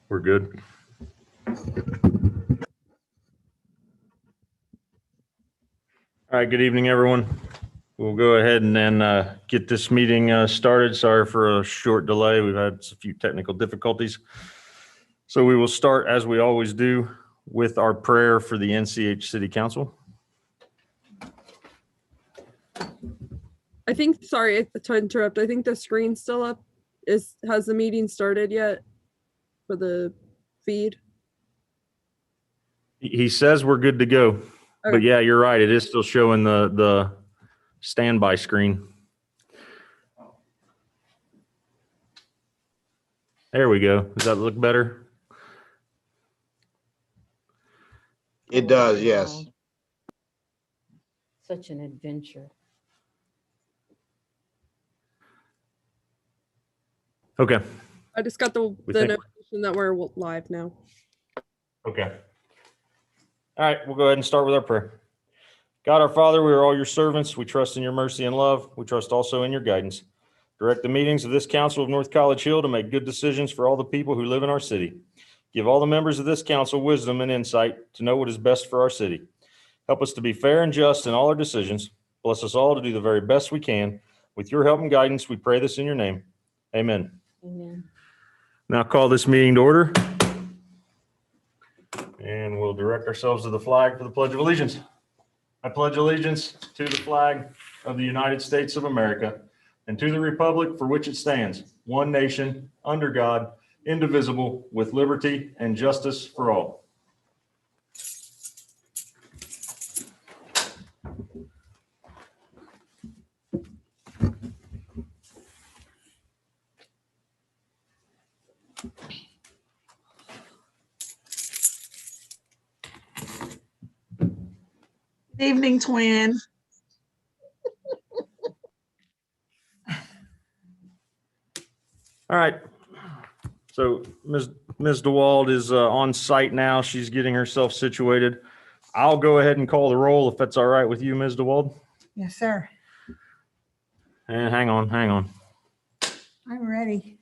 We're good. All right, good evening, everyone. We'll go ahead and then get this meeting started. Sorry for a short delay. We've had a few technical difficulties. So we will start, as we always do, with our prayer for the NCH City Council. I think, sorry to interrupt, I think the screen's still up. Has the meeting started yet for the feed? He says we're good to go. But Okay. yeah, you're right. It is still showing the standby screen. There we go. Does that look better? It does, yes. Such an adventure. Okay. I just got the notification that we're live now. Okay. All right, we'll go ahead and start with our prayer. God, our Father, we are all your servants. We trust in your mercy and love. We trust also in your guidance. Direct the meetings of this council of North College Hill to make good decisions for all the people who live in our city. Give all the members of this council wisdom and insight to know what is best for our city. Help us to be fair and just in all our decisions. Bless us all to do the very best we can. With your help and guidance, we pray this in your name. Amen. Amen. Now call this meeting to order. And we'll direct ourselves to the flag for the Pledge of Allegiance. I pledge allegiance to the flag of the United States of America and to the republic for which it stands, one nation, under God, indivisible, with liberty and justice for all. Good evening, twin. All right. So Ms. DeWald is on site now. She's getting herself situated. I'll go ahead and call the roll if that's all right with you, Ms. DeWald. Yes, sir. And hang on. I'm ready.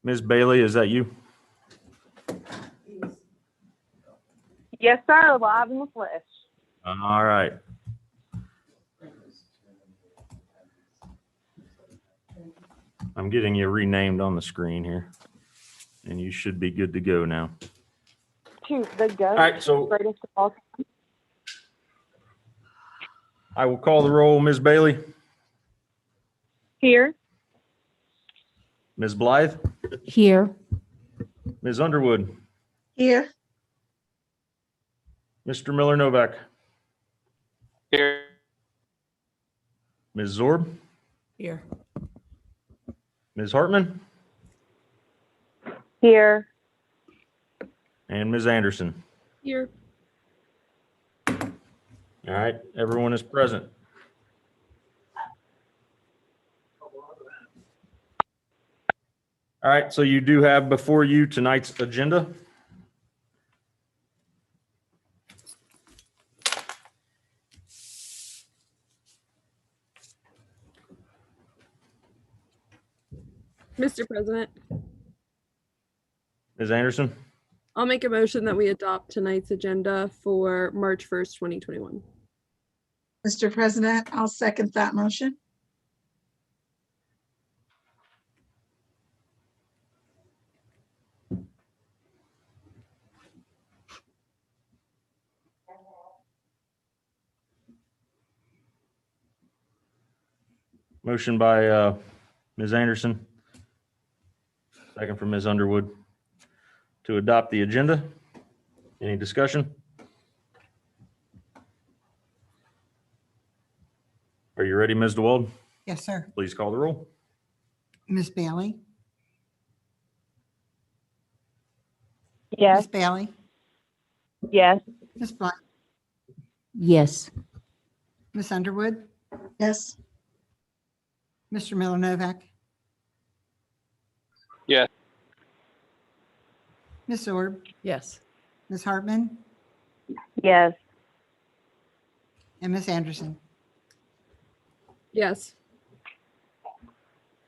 Ms. Bailey, is that you? Yes, sir. Live in the flesh. All right. I'm getting you renamed on the screen here, and you should be good to go now. To the GOAT. All right, so Greatest of all time. I will call the roll. Ms. Bailey, Here. Ms. Blythe, Here. Ms. Underwood, Here. Mr. Miller Novak, Here. Ms. Zorb, Here. Ms. Hartman, Here. and Ms. Anderson. Here. All right, everyone is present. All right, so you do have before you tonight's agenda. Mr. President, Ms. Anderson, I'll make a motion that we adopt tonight's agenda for March 1st, 2021. Mr. President, I'll second that motion. motion by Ms. Anderson, second from Ms. Underwood to adopt the agenda. Any discussion? Are you ready, Ms. DeWald? Yes, sir. Please call the roll. Ms. Bailey? Yes. Ms. Bailey? Yes. Ms. Blunt? Yes. Ms. Underwood? Yes. Mr. Miller Novak? Yes. Ms. Orb? Yes. Ms. Hartman? Yes. And Ms. Anderson? Yes.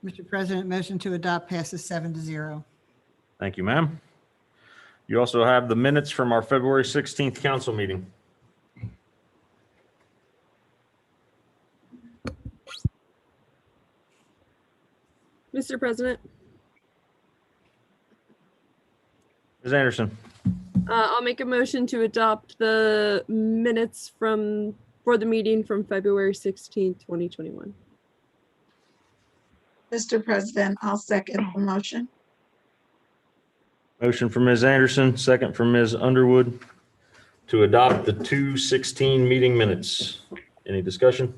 Mr. President, motion to adopt passes 7-0. Thank you, ma'am. You also have the minutes from our February 16th council meeting. Mr. President, Ms. Anderson, I'll make a motion to adopt the minutes for the meeting from February 16th, 2021. Mr. President, I'll second the motion. motion from Ms. Anderson, second from Ms. Underwood to adopt the 2/16 meeting minutes. Any discussion?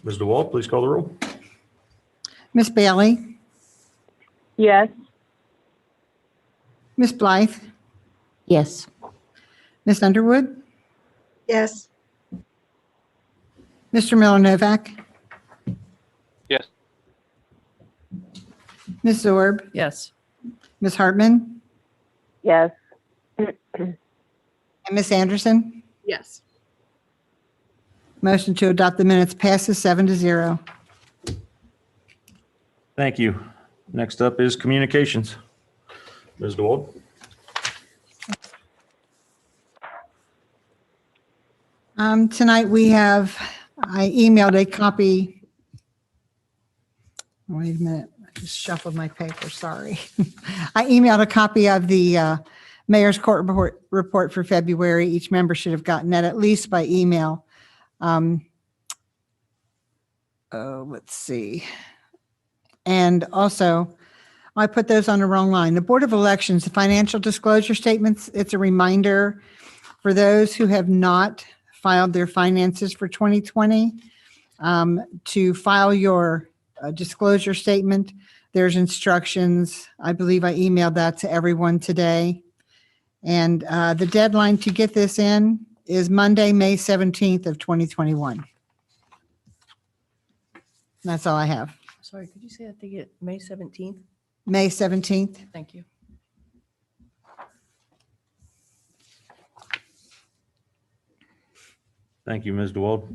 Ms. DeWalt, please call the roll. Miss Bailey, Yes. Miss Blythe, Yes. Miss Underwood, Yes. Mr. Miller Novak, Yes. Miss Zorb, Yes. Miss Hartman, Yes. and Miss Anderson. Yes. Motion to adopt the minutes passes 7-0. Thank you. Next up is communications. Ms. DeWalt. Tonight I emailed a copy. Wait a minute, I just shuffled my paper, sorry. I emailed a copy of the Mayor's Court report for February. Each member should have gotten that at least by email. Let's see. And also, I put those on the wrong line. The Board of Elections, the financial disclosure statements, it's a reminder for those who have not filed their finances for 2020 to file your disclosure statement. There's instructions. I believe I emailed that to everyone today. And the deadline to get this in is Monday, May 17th of 2021. That's all I have. Sorry, could you say that they get May 17th? May 17th. Thank you. Thank you, Ms. DeWald.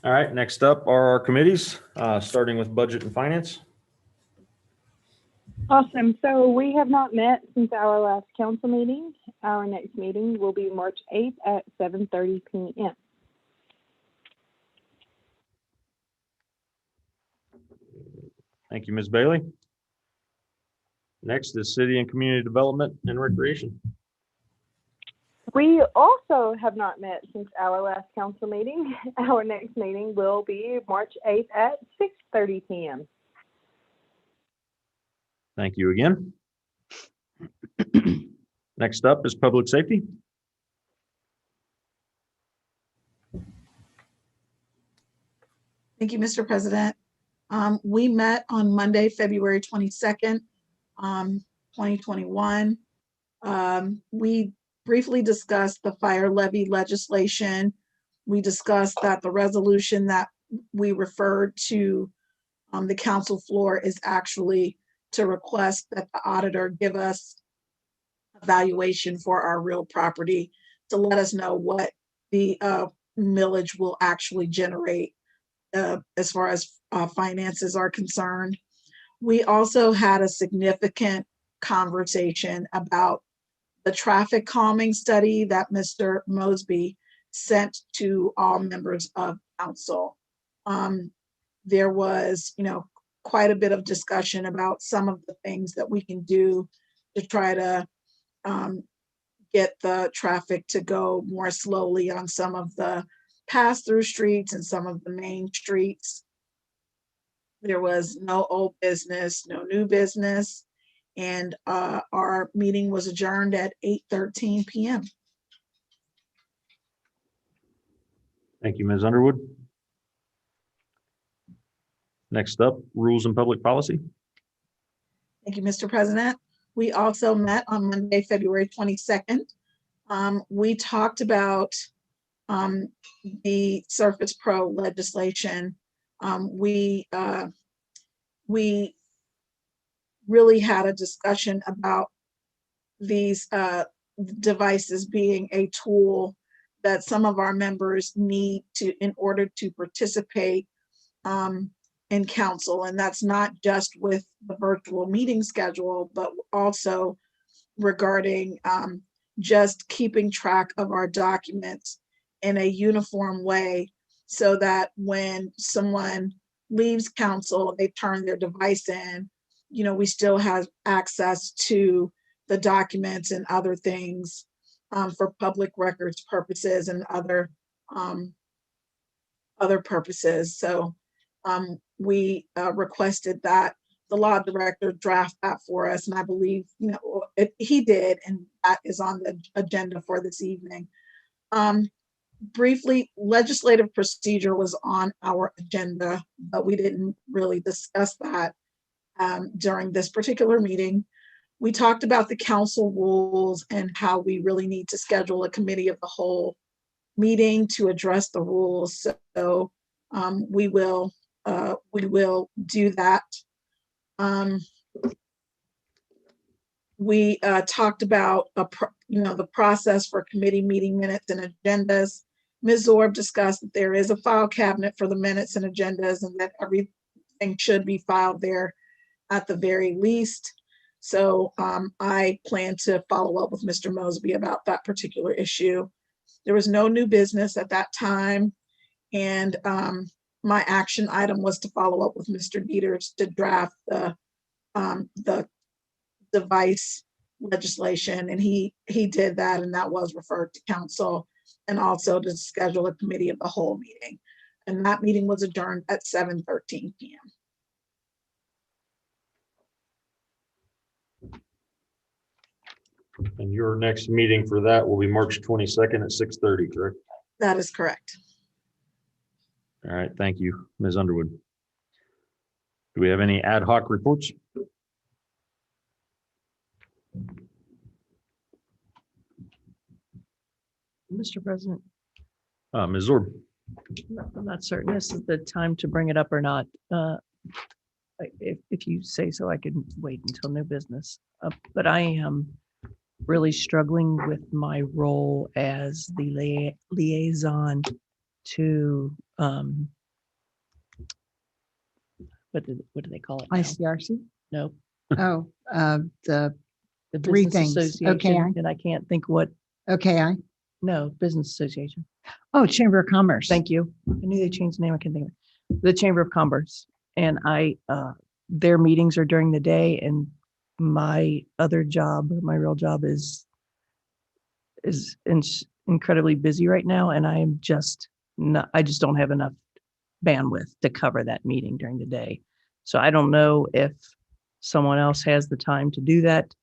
All right, next up are our committees, starting with budget and finance. Awesome. So we have not met since our last council meeting. Our next meeting will be March 8th at 7:30 p.m. Thank you, Ms. Bailey. Next is city and community development and recreation. We also have not met since our last council meeting. Our next meeting will be March 8th at 6:30 p.m. Thank you again. Next up is public safety. Thank you, Mr. President. We met on Monday, February 22nd, 2021. We briefly discussed the fire levy legislation. We discussed that the resolution that we referred to the council floor is actually to request that the auditor give us a valuation for our real property to let us know what the millage will actually generate as far as finances are concerned. We also had a significant conversation about the traffic calming study that Mr. Mosby sent to all members of council. There was, quite a bit of discussion about some of the things that we can do to try to get the traffic to go more slowly on some of the pass-through streets and some of the main streets. There was no old business, no new business, and our meeting was adjourned at 8:13 p.m. Thank you, Ms. Underwood. Next up, rules and public policy. Thank you, Mr. President. We also met on Monday, February 22nd. We talked about the Surface Pro legislation. We really had a discussion about these devices being a tool that some of our members need to in order to participate in council. And that's not just with the virtual meeting schedule, but also regarding just keeping track of our documents in a uniform way, so that when someone leaves council, they turn their device in, we still have access to the documents and other things for public records purposes and other purposes. So we requested that the law director draft that for us, and I believe he did, and that is on the agenda for this evening. Briefly, legislative procedure was on our agenda, but we didn't really discuss that during this particular meeting. We talked about the council rules and how we really need to schedule a committee of the whole meeting to address the rules. So we will do that. We talked about the process for committee meeting minutes and agendas. Ms. Zorb discussed that there is a file cabinet for the minutes and agendas, and that everything should be filed there at the very least. So I plan to follow up with Mr. Mosby about that particular issue. There was no new business at that time, and my action item was to follow up with Mr. Dieters to draft the device legislation, and he did that, and that was referred to council, and also to schedule a committee of the whole meeting. And that meeting was adjourned at 7:13 p.m. And your next meeting for that will be March 22nd at 6:30, correct? That is correct. All right, thank you, Ms. Underwood. Do we have any ad hoc reports? Mr. President, Ms. Zorb. I'm not certain this is the time to bring it up or not. If you say so, I can wait until new business. But I am really struggling with my role as the liaison to what do they call it now? ICRC? No, Oh, the the Three Business things. Association, Okay. and I can't think what. OKI. Business Association. Oh, Chamber of Commerce. Thank you. I knew they changed the name. I can't think of it. The Chamber of Commerce, and their meetings are during the day, and my other job, my real job is incredibly busy right now, and I just don't have enough bandwidth to cover that meeting during the day. So I don't know if someone else has the time to do that,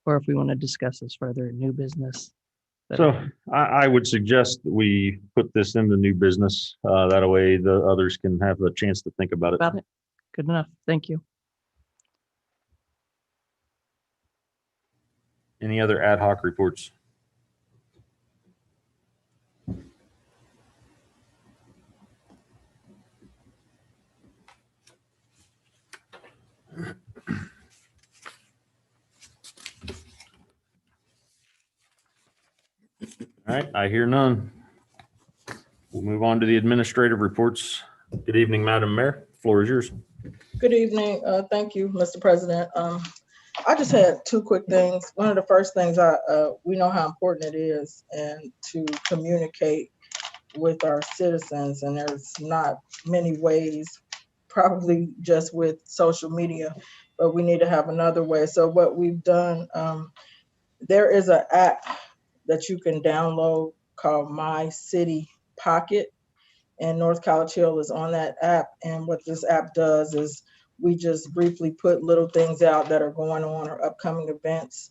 or if we want to discuss this further in new business. So I would suggest that we put this in the new business. That way the others can have a chance to think about it. Good enough. Thank you. Any other ad hoc reports? All right, I hear none. We'll move on to the administrative reports. Good evening, Madam Mayor. The floor is yours. Good evening. Thank you, Mr. President. I just had two quick things. One of the first things we know how important it is and to communicate with our citizens, and there's not many ways, probably just with social media, but we need to have another way. So what we've done, there is an app that you can download called My City Pocket, and North College Hill is on that app. And what this app does is we just briefly put little things out that are going on or upcoming events.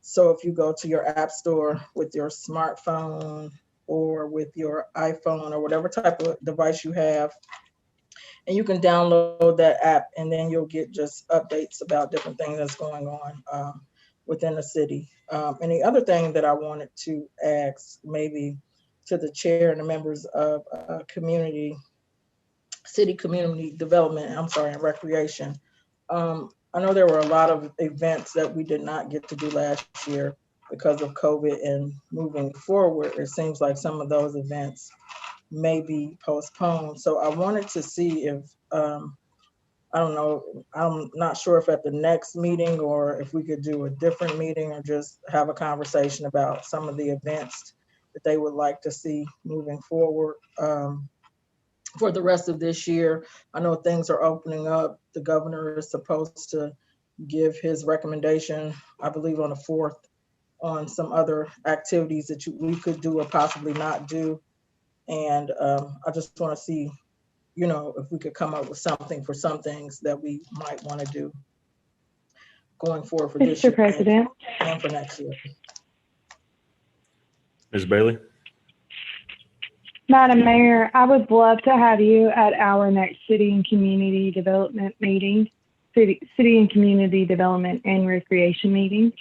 So if you go to your app store with your smartphone or with your iPhone or whatever type of device you have, and you can download that app, and then you'll get just updates about different things that's going on within the city. And the other thing that I wanted to ask maybe to the chair and the members of city community development, and recreation. I know there were a lot of events that we did not get to do last year because of COVID, and moving forward, it seems like some of those events may be postponed. So I wanted to see if, I don't know, I'm not sure if at the next meeting or if we could do a different meeting or just have a conversation about some of the events that they would like to see moving forward for the rest of this year. I know things are opening up. The governor is supposed to give his recommendation, I believe on the 4th, on some other activities that we could do or possibly not do. And I just want to see, you know, if we could come up with something for some things that we might want to do going forward for this Mr. year President, and for next year. Ms. Bailey? Madam Mayor, I would love to have you at our next city and community development meeting, city and community development and recreation meeting,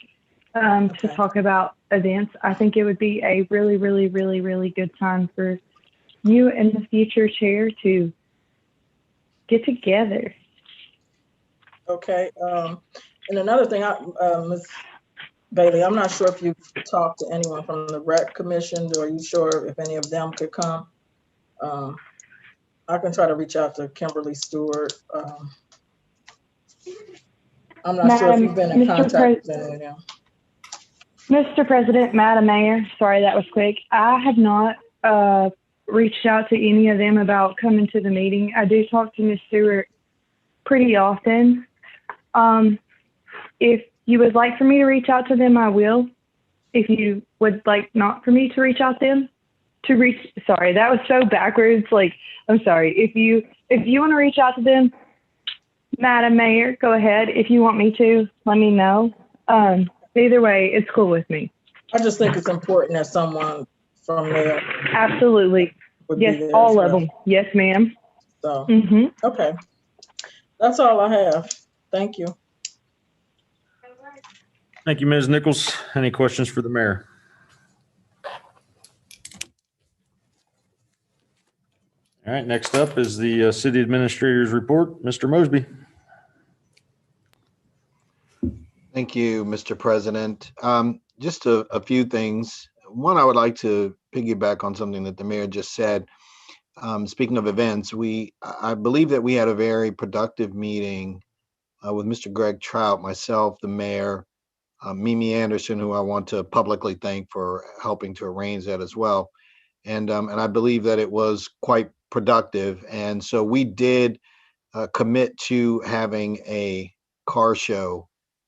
to Okay. talk about events. I think it would be a really, really, really, really good time for you and the future chair to get together. Okay. And another thing, Ms. Bailey, I'm not sure if you've talked to anyone from the rec commission. Are you sure if any of them could come? I can try to reach out to Kimberly Stewart. I'm not sure if you've been in Mr. contact with any of them. Mr. President, Madam Mayor, sorry that was quick. I have not reached out to any of them about coming to the meeting. I do talk to Ms. Stewart pretty often. If you would like for me to reach out to them, I will. If you would like not for me to reach out sorry, that was so backwards. Like, I'm sorry. If you want to reach out to them, Madam Mayor, go ahead. If you want me to, let me know. Either way, it's cool with me. I just think it's important that someone from there. Absolutely. Would be Yes, there all as of well. them. Yes, ma'am. So, Mm-hmm. okay. That's all I have. Thank you. Thank you, Ms. Nichols. Any questions for the mayor? All right, next up is the city administrator's report. Mr. Mosby. Thank you, Mr. President. Just a few things. One, I would like to piggyback on something that the mayor just said. Speaking of events, I believe that we had a very productive meeting with Mr. Greg Trout, myself, the mayor, Mimi Anderson, who I want to publicly thank for helping to arrange that as well. And I believe that it was quite productive. And so we did commit to having a car show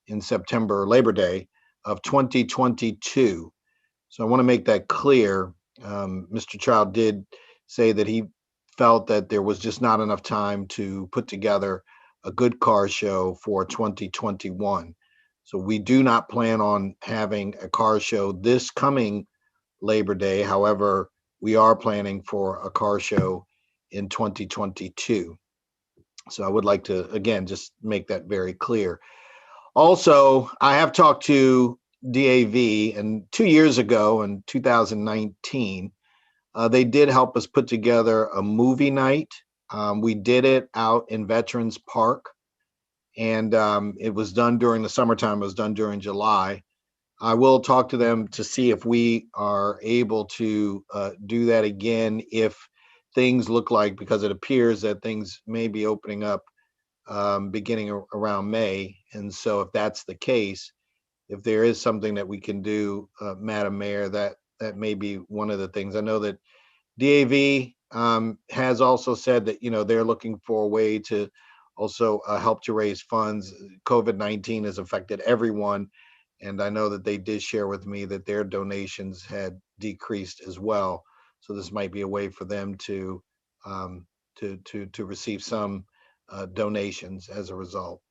in September, Labor Day of 2022. So I want to make that clear. Mr. Trout did say that he felt that there was just not enough time to put together a good car show for 2021. So we do not plan on having a car show this coming Labor Day. However, we are planning for a car show in 2022. So I would like to, again, just make that very clear. Also, I have talked to DAV, and 2 years ago in 2019, they did help us put together a movie night. We did it out in Veterans Park, and it was done during the summertime. It was done during July. I will talk to them to see if we are able to do that again if things look like, because it appears that things may be opening up beginning around May. And so if that's the case, if there is something that we can do, Madam Mayor, that may be one of the things. I know that DAV has also said that, they're looking for a way to also help to raise funds. COVID-19 has affected everyone. And I know that they did share with me that their donations had decreased as well. So this might be a way for them to receive some donations as a result.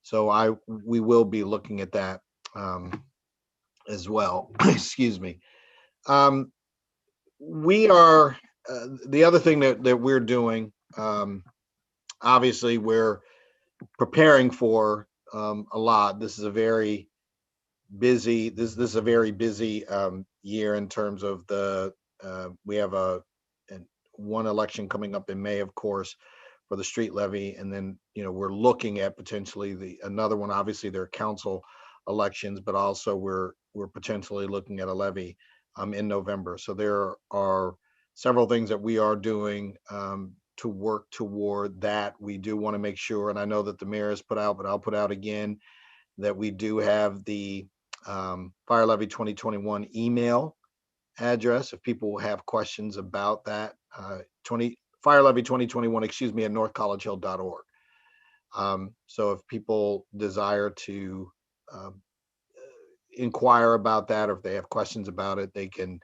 So we will be looking at that as well. Excuse me. We are the other thing that we're doing. Obviously, we're preparing for a lot. This is a very busy. This is a very busy year in terms of we have one election coming up in May, of course, for the street levy. And then, we're looking at potentially another one. Obviously, there are council elections, but also we're potentially looking at a levy in November. So there are several things that we are doing to work toward that. We do want to make sure, and I know that the mayor has put out, but I'll put out again, that we do have the Fire Levy 2021 email address if people have questions about that. Fire Levy 2021, at northcollegehill.org. So if people desire to inquire about that, or if they have questions about it, they can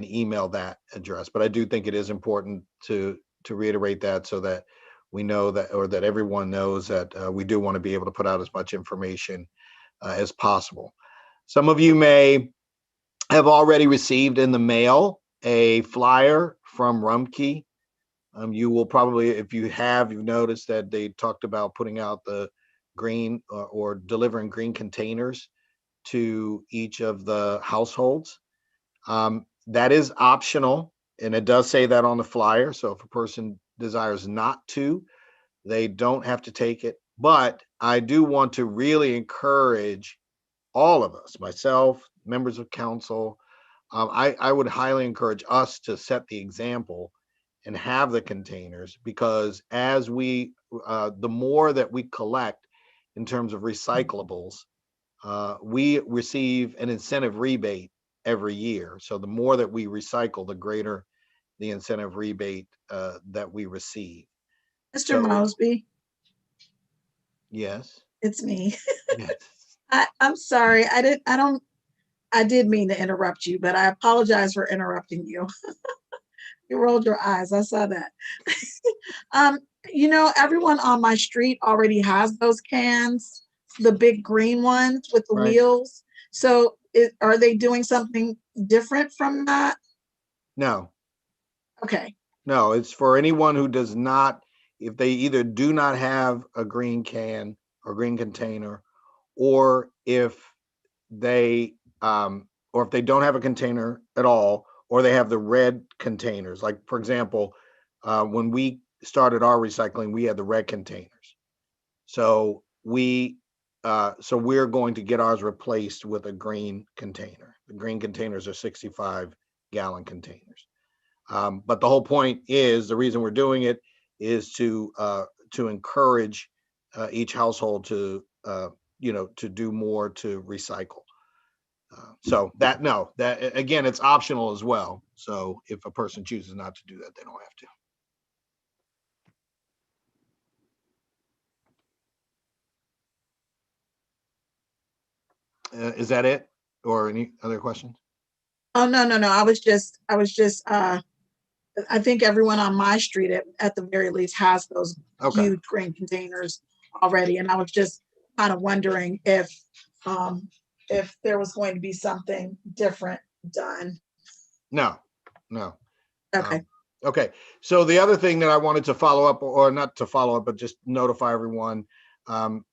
email that address. But I do think it is important to reiterate that, so that we know that, or that everyone knows that we do want to be able to put out as much information as possible. Some of you may have already received in the mail a flyer from Rumpke. You will probably, if you have, you've noticed that they talked about putting out the green or delivering green containers to each of the households. That is optional, and it does say that on the flyer. So if a person desires not to, they don't have to take it. But I do want to really encourage all of us, myself, members of council. I would highly encourage us to set the example and have the containers, because as the more that we collect in terms of recyclables, we receive an incentive rebate every year. So the more that we recycle, the greater the incentive rebate that we receive. Mr. So- Mosby, Yes. it's me. Yes. I'm sorry. I did mean to interrupt you, but I apologize for interrupting you. You rolled your eyes. I saw that. Everyone on my street already has those cans, the big green ones with the Right. wheels. So are they doing something different from that? No. Okay. No, it's for anyone who does not, if they either do not have a green can or green container, or if they don't have a container at all, or they have the red containers. Like, for example, when we started our recycling, we had the red containers. So we're going to get ours replaced with a green container. The green containers are 65-gallon containers. But the whole point is, the reason we're doing it is to encourage each household to do more to recycle. So that again, it's optional as well. So if a person chooses not to do that, they don't have to. Is that it, or any other questions? Oh, no. I was just, I think everyone on my street at the very least has those Okay. huge green containers already. And I was just kind of wondering if there was going to be something different done. No. Okay. Okay. So the other thing that I wanted to follow up, or not to follow up, but just notify everyone,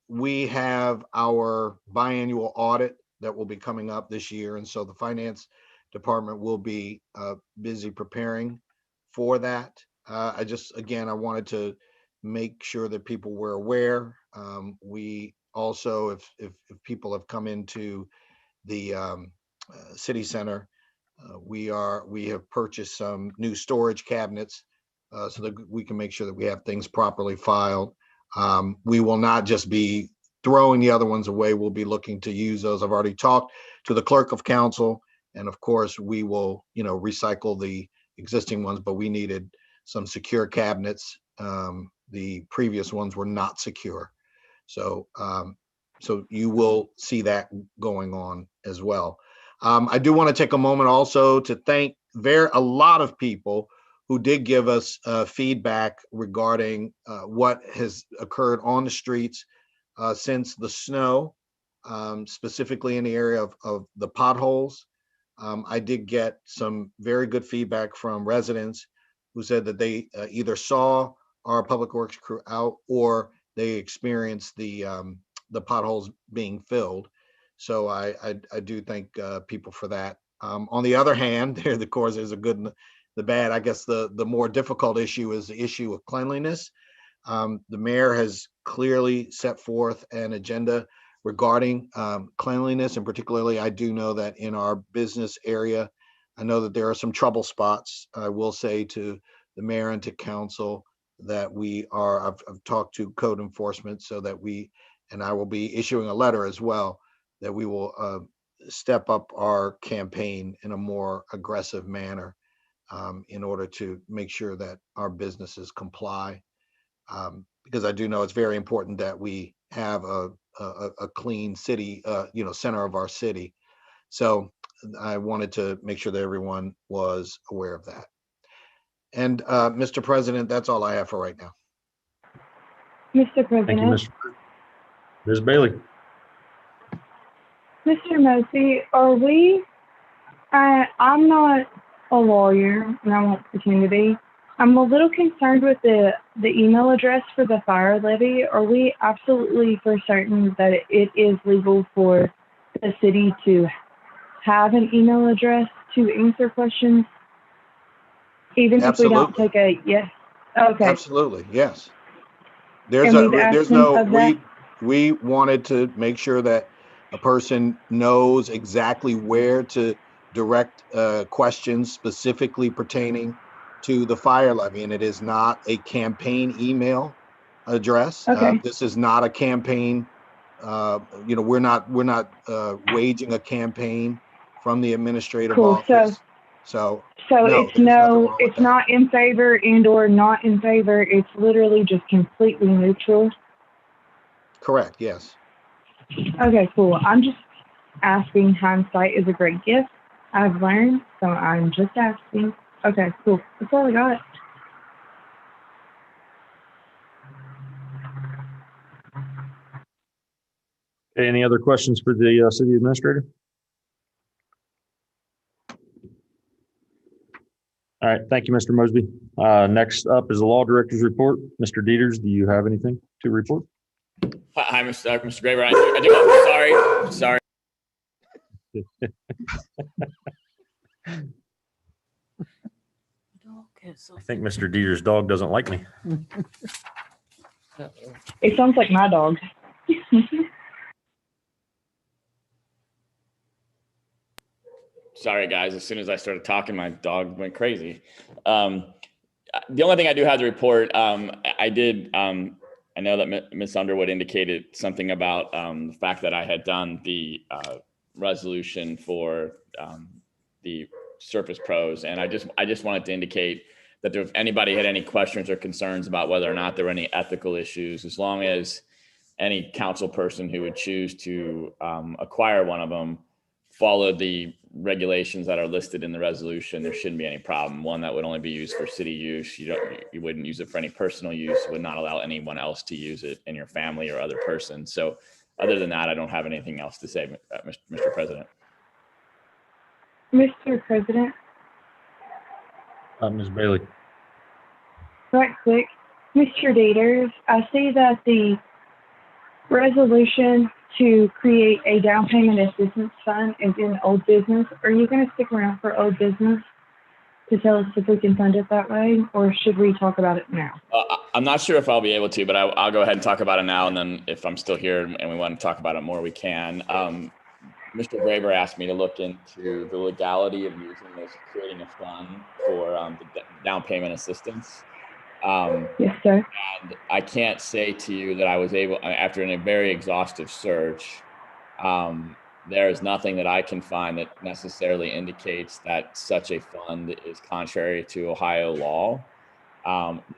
we have our biannual audit that will be coming up this year. And so the finance department will be busy preparing for that. I wanted to make sure that people were aware. We also, if people have come into the city center, we have purchased some new storage cabinets so that we can make sure that we have things properly filed. We will not just be throwing the other ones away. We'll be looking to use those. I've already talked to the clerk of council, and of course we will, recycle the existing ones, but we needed some secure cabinets. The previous ones were not secure. So you will see that going on as well. I do want to take a moment also to thank a lot of people who did give us feedback regarding what has occurred on the streets since the snow, specifically in the area of the potholes. I did get some very good feedback from residents who said that they either saw our public works crew out, or they experienced the potholes being filled. So I do thank people for that. On the other hand, there, of course, there's a good and the bad. I guess the more difficult issue is the issue of cleanliness. The mayor has clearly set forth an agenda regarding cleanliness, and particularly, I do know that in our business area, I know that there are some trouble spots. I will say to the mayor and to council that I've talked to code enforcement so that and I will be issuing a letter as well, that we will step up our campaign in a more aggressive manner in order to make sure that our businesses comply. Because I do know it's very important that we have a clean city, center of our city. So I wanted to make sure that everyone was aware of that. And Mr. President, that's all I have for right now. Mr. Thank you, President, Ms. Bailey. Mr. Mosby, I'm not a lawyer and I won't pretend to be. I'm a little concerned with the email address for the fire levy. Are we absolutely for certain that it is legal for the city to have an email address to answer questions? Even if we don't Absolutely. take a yes? Okay. Absolutely, yes. And we've asked them of that? We wanted to make sure that a person knows exactly where to direct questions specifically pertaining to the fire levy, and it is not a campaign email address. Okay. This is not a campaign. We're not waging a campaign from the administrative Cool. office. So So no, it's there's nothing wrong with it's that. not in favor and or not in favor. It's literally just completely neutral. Correct. Yes. Okay, cool. I'm just asking. Hindsight is a great gift. I've learned, so I'm just asking. Okay, cool. That's all I got. Okay, any other questions for the city administrator? All right, thank you, Mr. Mosby. Next up is the law director's report. Mr. Dieters, do you have anything to report? Hi, Mr. Graver. I do. Sorry. I think Mr. Dieter's dog doesn't like me. It sounds like my dog. Sorry, guys. As soon as I started talking, my dog went crazy. The only thing I do have to report, I know that Ms. Underwood indicated something about the fact that I had done the resolution for the Surface Pros, and I just wanted to indicate that if anybody had any questions or concerns about whether or not there were any ethical issues, as long as any council person who would choose to acquire one of them followed the regulations that are listed in the resolution, there shouldn't be any problem. One that would only be used for city use. You wouldn't use it for any personal use. Would not allow anyone else to use it in your family or other person. So other than that, I don't have anything else to say, Mr. President. Mr. President, Ms. Bailey. right quick. Mr. Dieters, I see that the resolution to create a down payment assistance fund is in old business. Are you going to stick around for old business to tell us if we can fund it that way, or should we talk about it now? I'm not sure if I'll be able to, but I'll go ahead and talk about it now. And then if I'm still here and we want to talk about it more, we can. Mr. Graver asked me to look into the legality of using this, creating a fund for the down payment assistance. Yes, sir. And I can't say to you that I was able, after a very exhaustive search, there is nothing that I can find that necessarily indicates that such a fund is contrary to Ohio law,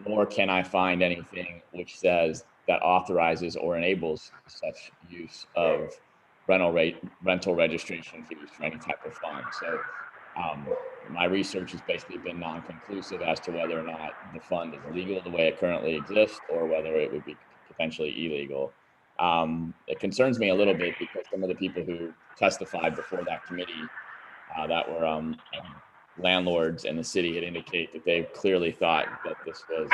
nor can I find anything which says that authorizes or enables such use of rental registration fees for any type of fund. So my research has basically been non-conclusive as to whether or not the fund is legal the way it currently exists or whether it would be potentially illegal. It concerns me a little bit because some of the people who testified before that committee that were landlords in the city had indicated that they clearly thought that this was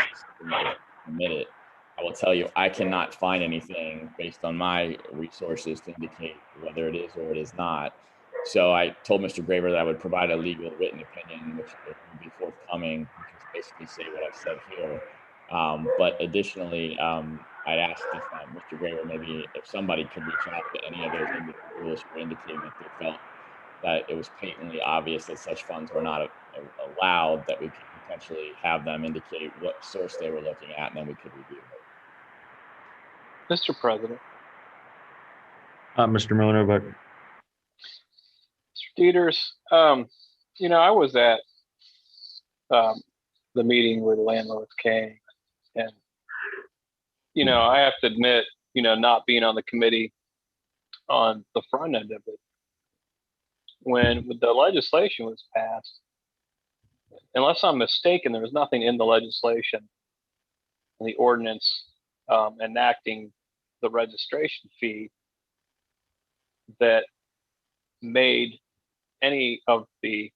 permitted. I will tell you, I cannot find anything based on my resources to indicate whether it is or it is not. So I told Mr. Graver that I would provide a legal written opinion, which would be forthcoming, which is basically say what I've said here. But additionally, I'd asked if Mr. Graver, maybe if somebody could reach out to any of those individuals who were indicating that they felt that it was patently obvious that such funds were not allowed, that we could potentially have them indicate what source they were looking at, and then we could review it. Mr. President. Mr. Miller Novak. Mr. Dieters, I was at the meeting where the landlords came, and I have to admit, not being on the committee on the front end of it, when the legislation was passed, unless I'm mistaken, there was nothing in the legislation, in the ordinance enacting the registration fee that made any of the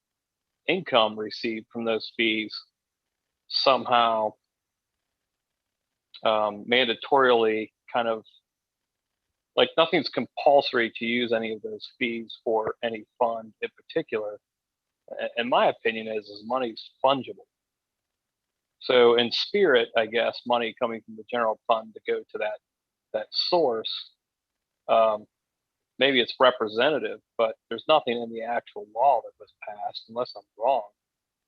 income received from those fees somehow mandatorily kind of like nothing's compulsory to use any of those fees for any fund in particular. And my opinion is money's fungible. So in spirit, I guess, money coming from the general fund to go to that source, maybe it's representative, but there's nothing in the actual law that was passed, unless I'm wrong,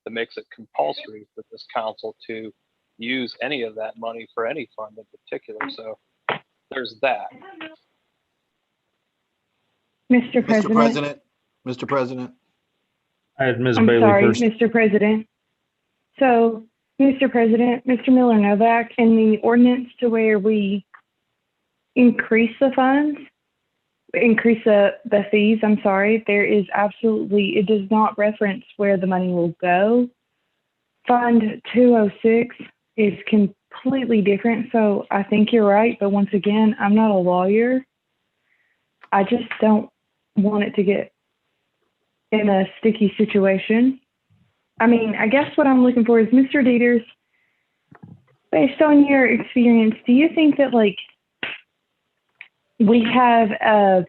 that makes it compulsory for this council to use any of that money for any fund in particular. So there's that. Mr. Mr. President. I had Ms. I'm Bailey sorry, first. Mr. President. So, Mr. President, Mr. Miller Novak, in the ordinance to where we increase the funds, increase the fees, I'm sorry, there is absolutely, it does not reference where the money will go. Fund 206 is completely different, so I think you're right, but once again, I'm not a lawyer. I just don't want it to get in a sticky situation. I mean, I guess what I'm looking for is, Mr. Dieters, based on your experience, do you think that we have a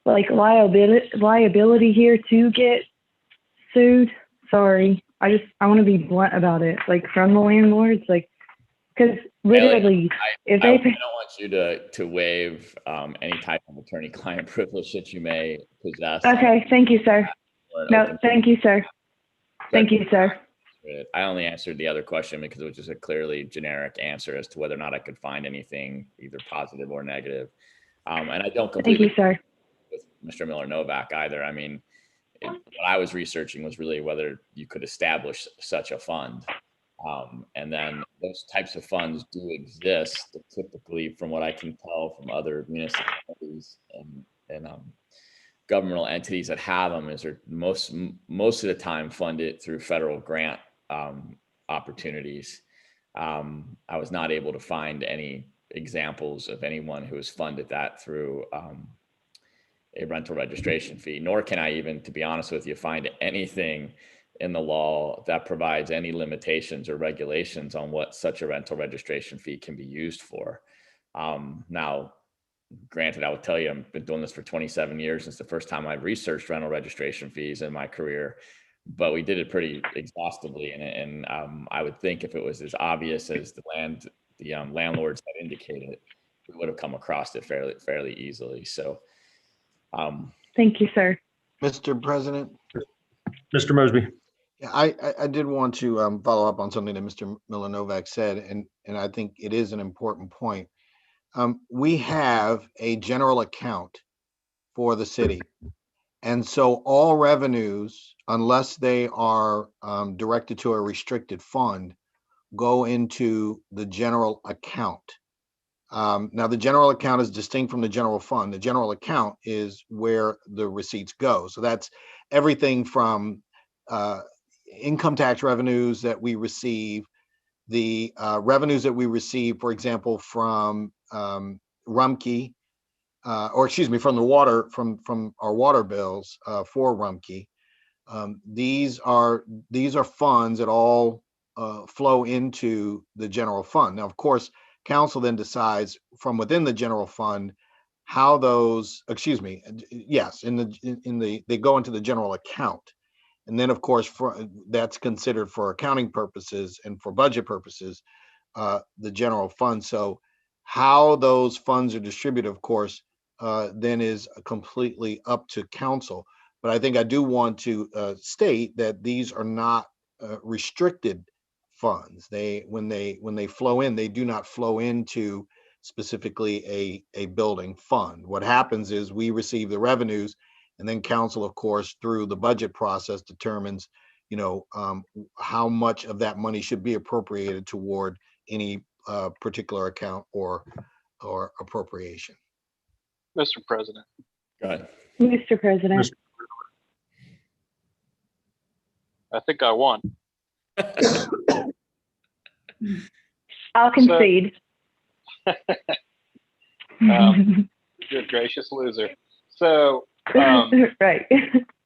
liability here to get sued? Sorry, I want to be blunt about it, from the landlords, because literally, I don't want you to waive any type of attorney-client privilege that you may possess. Okay, thank you, sir. No, thank you, sir. Thank you, sir. I only answered the other question because it was just a clearly generic answer as to whether or not I could find anything either positive or negative. And I don't completely Thank you, sir. with Mr. Miller Novak either. I mean, what I was researching was really whether you could establish such a fund. And then those types of funds do exist, typically, from what I can tell from other municipalities and governmental entities that have them, is most of the time funded through federal grant opportunities. I was not able to find any examples of anyone who has funded that through a rental registration fee, nor can I even, to be honest with you, find anything in the law that provides any limitations or regulations on what such a rental registration fee can be used for. Now, granted, I will tell you, I've been doing this for 27 years. It's the first time I've researched rental registration fees in my career, but we did it pretty exhaustively. And I would think if it was as obvious as the landlords had indicated, we would have come across it fairly easily. So, thank you, sir. Mr. President. Mr. Mosby. Yeah, I did want to follow up on something that Mr. Miller Novak said, and I think it is an important point. We have a general account for the city. And so all revenues, unless they are directed to a restricted fund, go into the general account. Now, the general account is distinct from the general fund. The general account is where the receipts go. So that's everything from income tax revenues that we receive, the revenues that we receive, for example, from Rumpke, from the water, from our water bills for Rumpke. These are funds that all flow into the general fund. Now, of course, council then decides from within the general fund how those, they go into the general account. And then, of course, that's considered for accounting purposes and for budget purposes, the general fund. So how those funds are distributed, of course, then is completely up to council. But I think I do want to state that these are not restricted funds. When they flow in, they do not flow into specifically a building fund. What happens is we receive the revenues, and then council, of course, through the budget process determines, how much of that money should be appropriated toward any particular account or appropriation. Mr. President. Go ahead. Mr. President. I think I won. I'll concede. You're a gracious loser. So, right.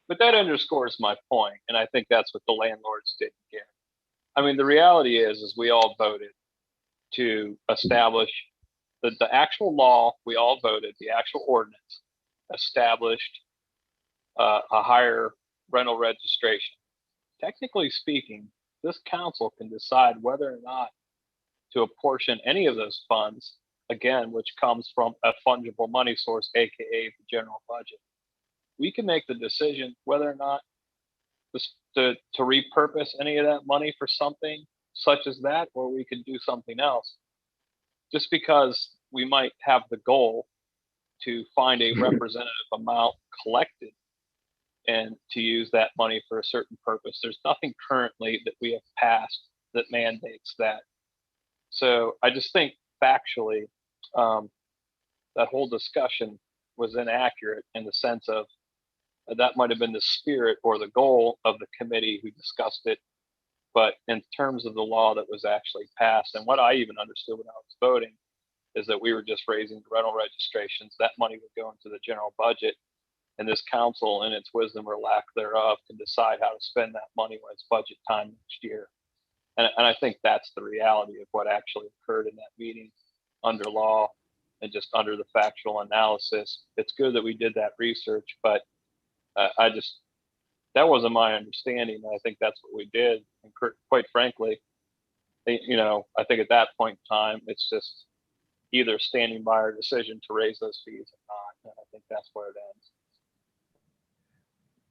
but that underscores my point, and I think that's what the landlords didn't get. I mean, the reality is we all voted to establish the actual law. We all voted, the actual ordinance established a higher rental registration. Technically speaking, this council can decide whether or not to apportion any of those funds, again, which comes from a fungible money source, aka the general budget. We can make the decision whether or not to repurpose any of that money for something such as that, or we could do something else. Just because we might have the goal to find a representative amount collected and to use that money for a certain purpose. There's nothing currently that we have passed that mandates that. So I just think factually, that whole discussion was inaccurate in the sense of that might have been the spirit or the goal of the committee who discussed it. But in terms of the law that was actually passed, and what I even understood when I was voting, is that we were just raising the rental registrations. That money would go into the general budget. And this council, in its wisdom or lack thereof, can decide how to spend that money when it's budget time next year. And I think that's the reality of what actually occurred in that meeting under law and just under the factual analysis. It's good that we did that research, but that wasn't my understanding. I think that's what we did. And quite frankly, I think at that point in time, it's just either standing by our decision to raise those fees or not. And I think that's where it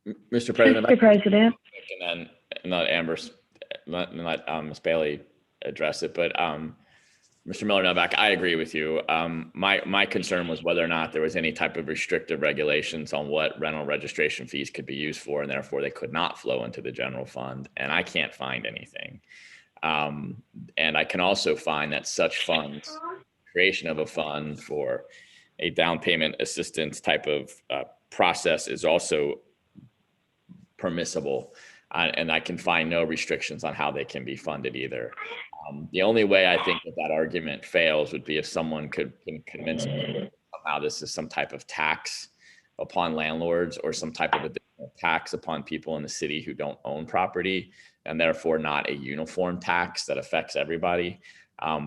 ends. Mr. President. Mr. President. And then let Amber, let Ms. Bailey address it. But Mr. Miller Novak, I agree with you. My concern was whether or not there was any type of restrictive regulations on what rental registration fees could be used for, and therefore they could not flow into the general fund. And I can't find anything. And I can also find that such funds, creation of a fund for a down payment assistance type of process is also permissible. And I can find no restrictions on how they can be funded either. The only way I think that argument fails would be if someone can convince me that somehow this is some type of tax upon landlords or some type of additional tax upon people in the city who don't own property, and therefore not a uniform tax that affects everybody.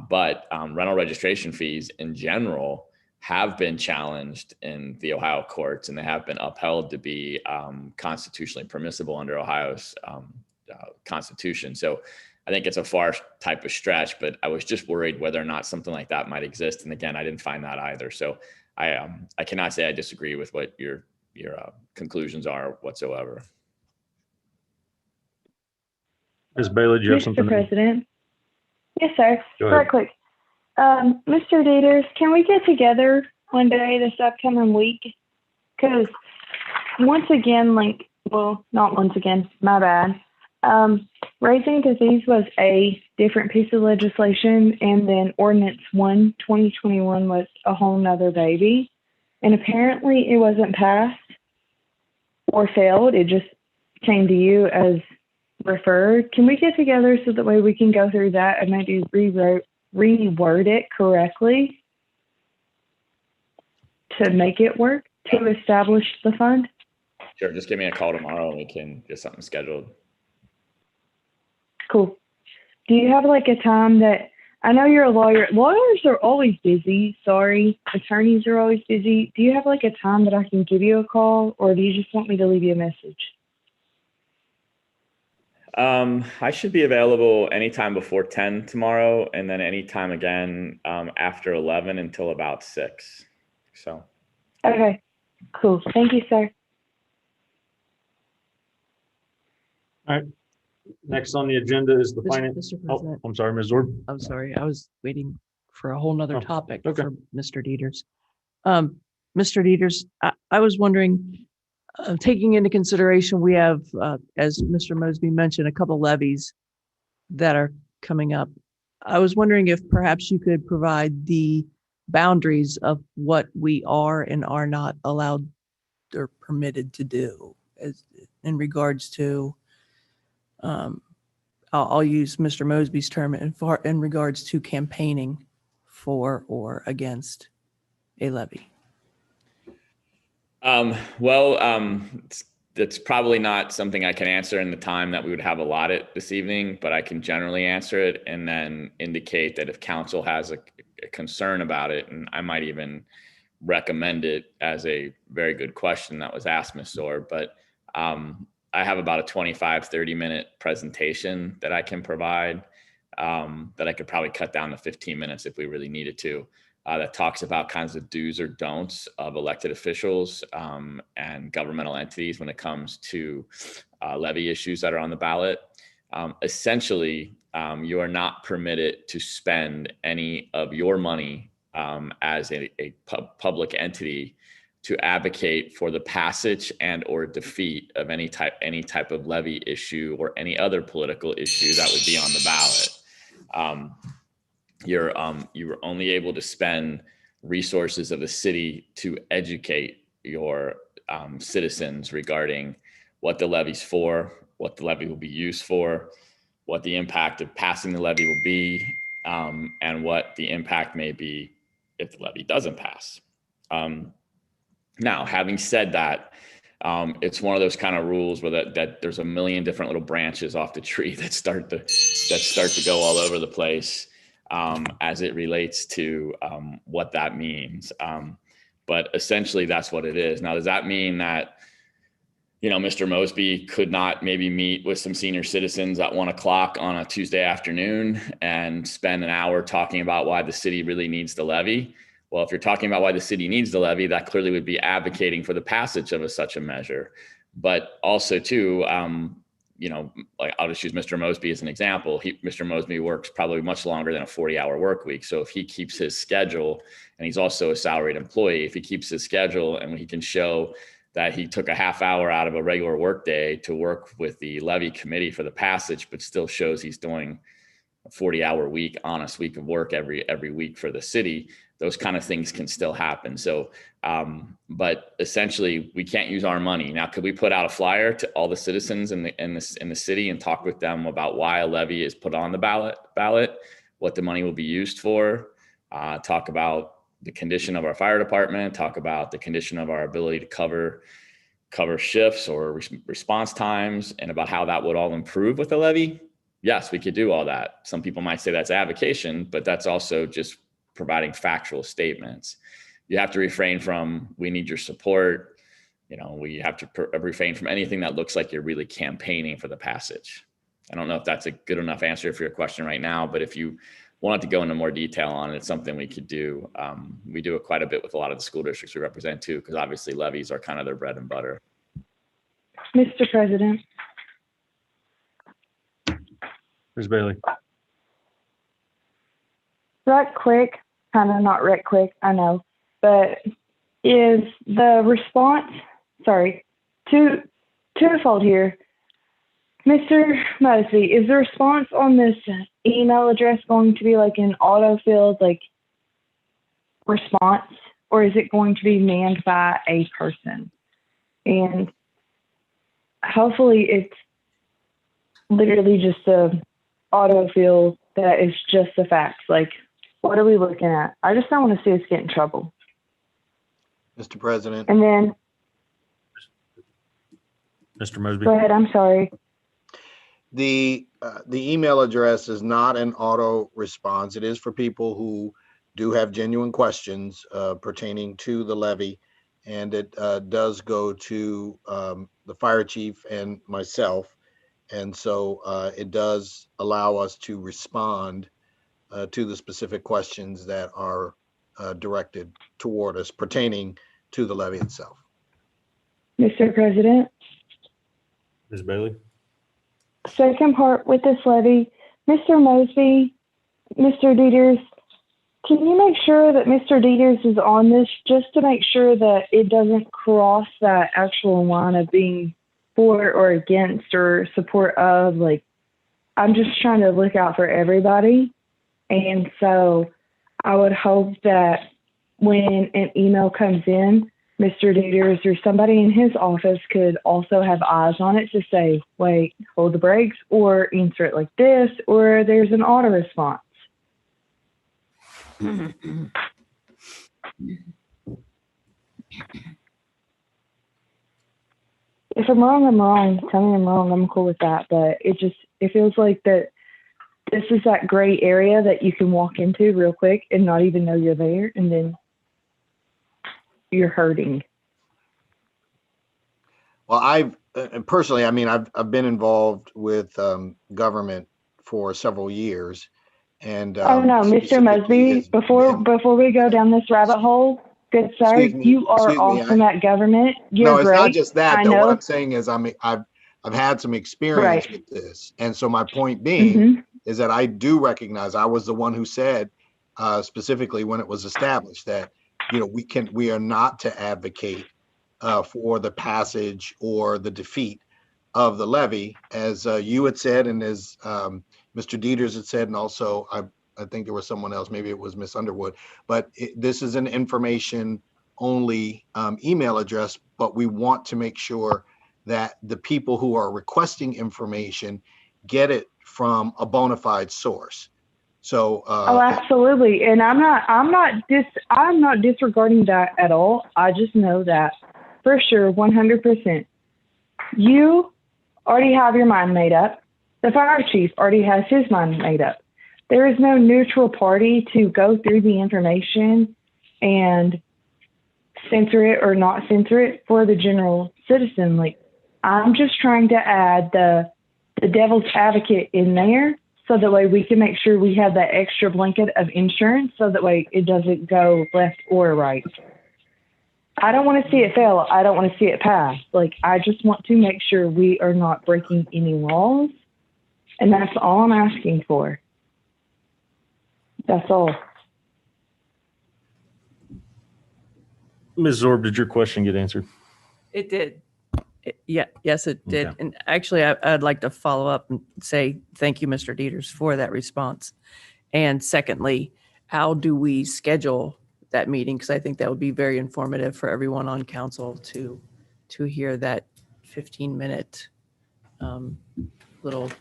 But rental registration fees in general have been challenged in the Ohio courts, and they have been upheld to be constitutionally permissible under Ohio's constitution. So I think it's a far type of stretch, but I was just worried whether or not something like that might exist. And again, I didn't find that either. So I cannot say I disagree with what your conclusions are whatsoever. Ms. Bailey, do you have something? Mr. President. Yes, sir. Go ahead. Right quick. Mr. Dieters, can we get together one day this upcoming week? Because once again, not once again, my bad. Raising disease was a different piece of legislation, and then Ordinance 1, 2021 was a whole nother baby. And apparently it wasn't passed or failed. It just came to you as referred. Can we get together so that way we can go through that and maybe reword it correctly to make it work, to establish the fund? Sure. Just give me a call tomorrow and we can get something scheduled. Cool. Do you have a time that, I know you're a lawyer. Lawyers are always busy. Sorry. Attorneys are always busy. Do you have a time that I can give you a call, or do you just want me to leave you a message? I should be available anytime before 10 tomorrow, and then anytime again after 11 until about 6. So. Okay, cool. Thank you, sir. All right. Next on the agenda is the finance. Mr. Oh, President, I'm sorry, Ms. Zorb. I'm sorry. I was waiting for a whole nother Oh, topic okay. for Mr. Dieters. Mr. Dieters, I was wondering, taking into consideration, we have, as Mr. Mosby mentioned, a couple levies that are coming up. I was wondering if perhaps you could provide the boundaries of what we are and are not allowed or permitted to do as in regards to, I'll use Mr. Mosby's term in regards to campaigning for or against a levy. That's probably not something I can answer in the time that we would have allotted this evening, but I can generally answer it and then indicate that if council has a concern about it, and I might even recommend it as a very good question that was asked, Ms. Zorb, but I have about a 25, 30-minute presentation that I can provide that I could probably cut down to 15 minutes if we really needed to. That talks about kinds of do's or don'ts of elected officials and governmental entities when it comes to levy issues that are on the ballot. Essentially, you are not permitted to spend any of your money as a public entity to advocate for the passage and or defeat of any type of levy issue or any other political issue that would be on the ballot. You're only able to spend resources of the city to educate your citizens regarding what the levy's for, what the levy will be used for, what the impact of passing the levy will be, and what the impact may be if the levy doesn't pass. Now, having said that, it's one of those kind of rules where that there's a million different little branches off the tree that start to go all over the place as it relates to what that means. But essentially, that's what it is. Now, does that mean that, you know, Mr. Mosby could not maybe meet with some senior citizens at 1 o'clock on a Tuesday afternoon and spend an hour talking about why the city really needs the levy? Well, if you're talking about why the city needs the levy, that clearly would be advocating for the passage of such a measure. But also too, you know, like I'll just use Mr. Mosby as an example. Mr. Mosby works probably much longer than a 40-hour work week. So if he keeps his schedule, and he's also a salaried employee, if he keeps his schedule and he can show that he took a half hour out of a regular work day to work with the levy committee for the passage, but still shows he's doing a 40-hour week, honest week of work every week for the city, those kind of things can still happen. So, but essentially we can't use our money. Now, could we put out a flyer to all the citizens in the city and talk with them about why a levy is put on the ballot, what the money will be used for, talk about the condition of our fire department, talk about the condition of our ability to cover shifts or response times, and about how that would all improve with the levy? Yes, we could do all that. Some people might say that's avocation, but that's also just providing factual statements. You have to refrain from, we need your support. You know, we have to refrain from anything that looks like you're really campaigning for the passage. I don't know if that's a good enough answer for your question right now, but if you wanted to go into more detail on it, it's something we could do. We do it quite a bit with a lot of the school districts we represent too, because obviously levies are kind of their bread and butter. Mr. President. Ms. Bailey. Right quick, kind of not right quick, I know, but is the response, sorry, twofold here. Mr. Mosby, is the response on this email address going to be like an auto-filled like response, or is it going to be manned by a person? And hopefully it's literally just a autofill that is just the facts. Like, what are we looking at? I just don't want to see us get in trouble. Mr. President. And then, Mr. Mosby. go ahead, I'm sorry. The email address is not an auto response. It is for people who do have genuine questions pertaining to the levy. And it does go to the fire chief and myself. And so it does allow us to respond to the specific questions that are directed toward us pertaining to the levy itself. Mr. President, Ms. Bailey? second part with this levy, Mr. Mosby, Mr. Dieters, can you make sure that Mr. Dieters is on this just to make sure that it doesn't cross that actual line of being for or against or support of? Like, I'm just trying to look out for everybody. And so I would hope that when an email comes in, Mr. Dieters or somebody in his office could also have eyes on it to say, wait, hold the brakes, or answer it like this, or there's an auto response. If I'm wrong, I'm wrong. Tell me I'm wrong. I'm cool with that. But it feels like that this is that gray area that you can walk into real quick and not even know you're there, and then you're hurting. Well, personally, I mean, I've been involved with government for several years, and Oh no, Mr. Mosby, before we go down this rabbit hole, good sir, you are awesome at government. You're no, it's great. not just that. I Though. know. What I'm saying is, I've had some experience Right. with this, and so my point being is that I do recognize I was the one who said specifically when it was established that we are not to advocate for the passage or the defeat of the levy, as you had said, and as Mr. Dieters had said, and also I think there was someone else, maybe it was Miss Underwood, but this is an information only email address, but we want to make sure that the people who are requesting information get it from a bona fide source. So oh, absolutely. And I'm not disregarding that at all. I just know that for sure, 100%. You already have your mind made up. The fire chief already has his mind made up. There is no neutral party to go through the information and censor it or not censor it for the general citizen. Like, I'm just trying to add the devil's advocate in there, so that way we can make sure we have that extra blanket of insurance, so that way it doesn't go left or right. I don't want to see it fail. I don't want to see it pass. Like, I just want to make sure we are not breaking any laws. And that's all I'm asking for. That's all. Ms. Zorb, did your question get answered? It did. Yes, it did. Okay. And actually, I'd like to follow up and say thank you, Mr. Dieters, for that response. And secondly, how do we schedule that meeting? Because I think that would be very informative for everyone on council to hear that 15-minute little.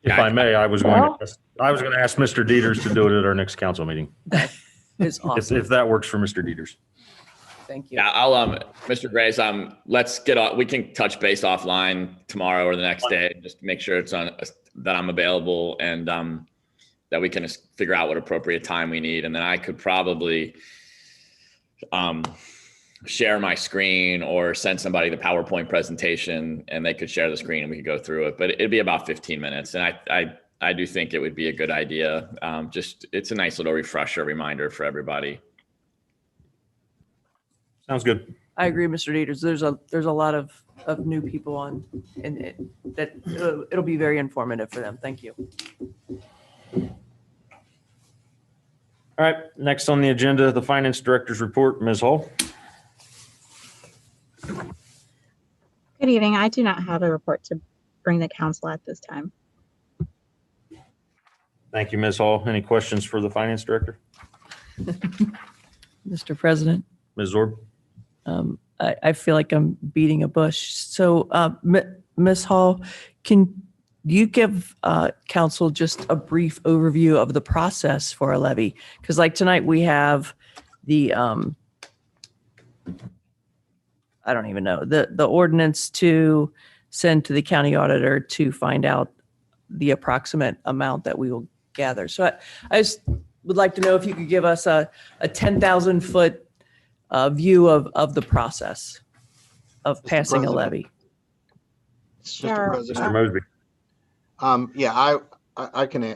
If I may, I was going to ask Mr. Dieters to do it at our next council meeting. Is awesome. If that works for Mr. Dieters. Thank you. Yeah, I'll Mr. Grace, let's get on. We can touch base offline tomorrow or the next day, just to make sure it's on that I'm available, and that we can figure out what appropriate time we need, and then I could probably share my screen or send somebody the PowerPoint presentation, and they could share the screen and we could go through it. But it'd be about 15 minutes, and I do think it would be a good idea. Just it's a nice little refresher reminder for everybody. Sounds good. I agree, Mr. Dieters. There's a lot of new people on, and it'll be very informative for them. Thank you. All right, next on the agenda, the Finance Director's report. Ms. Hall. Good evening. I do not have a report to bring the council at this time. Thank you, Ms. Hall. Any questions for the Finance Director? Mr. President. Ms. Zorb? I feel like I'm beating a bush. So, Ms. Hall, can you give council just a brief overview of the process for a levy? Because like tonight we have the, I don't even know, the ordinance to send to the county auditor to find out the approximate amount that we will gather. So I just would like to know if you could give us a 10,000 foot view of the process of passing a levy. Sure. President. Mr. Mosby. Yeah,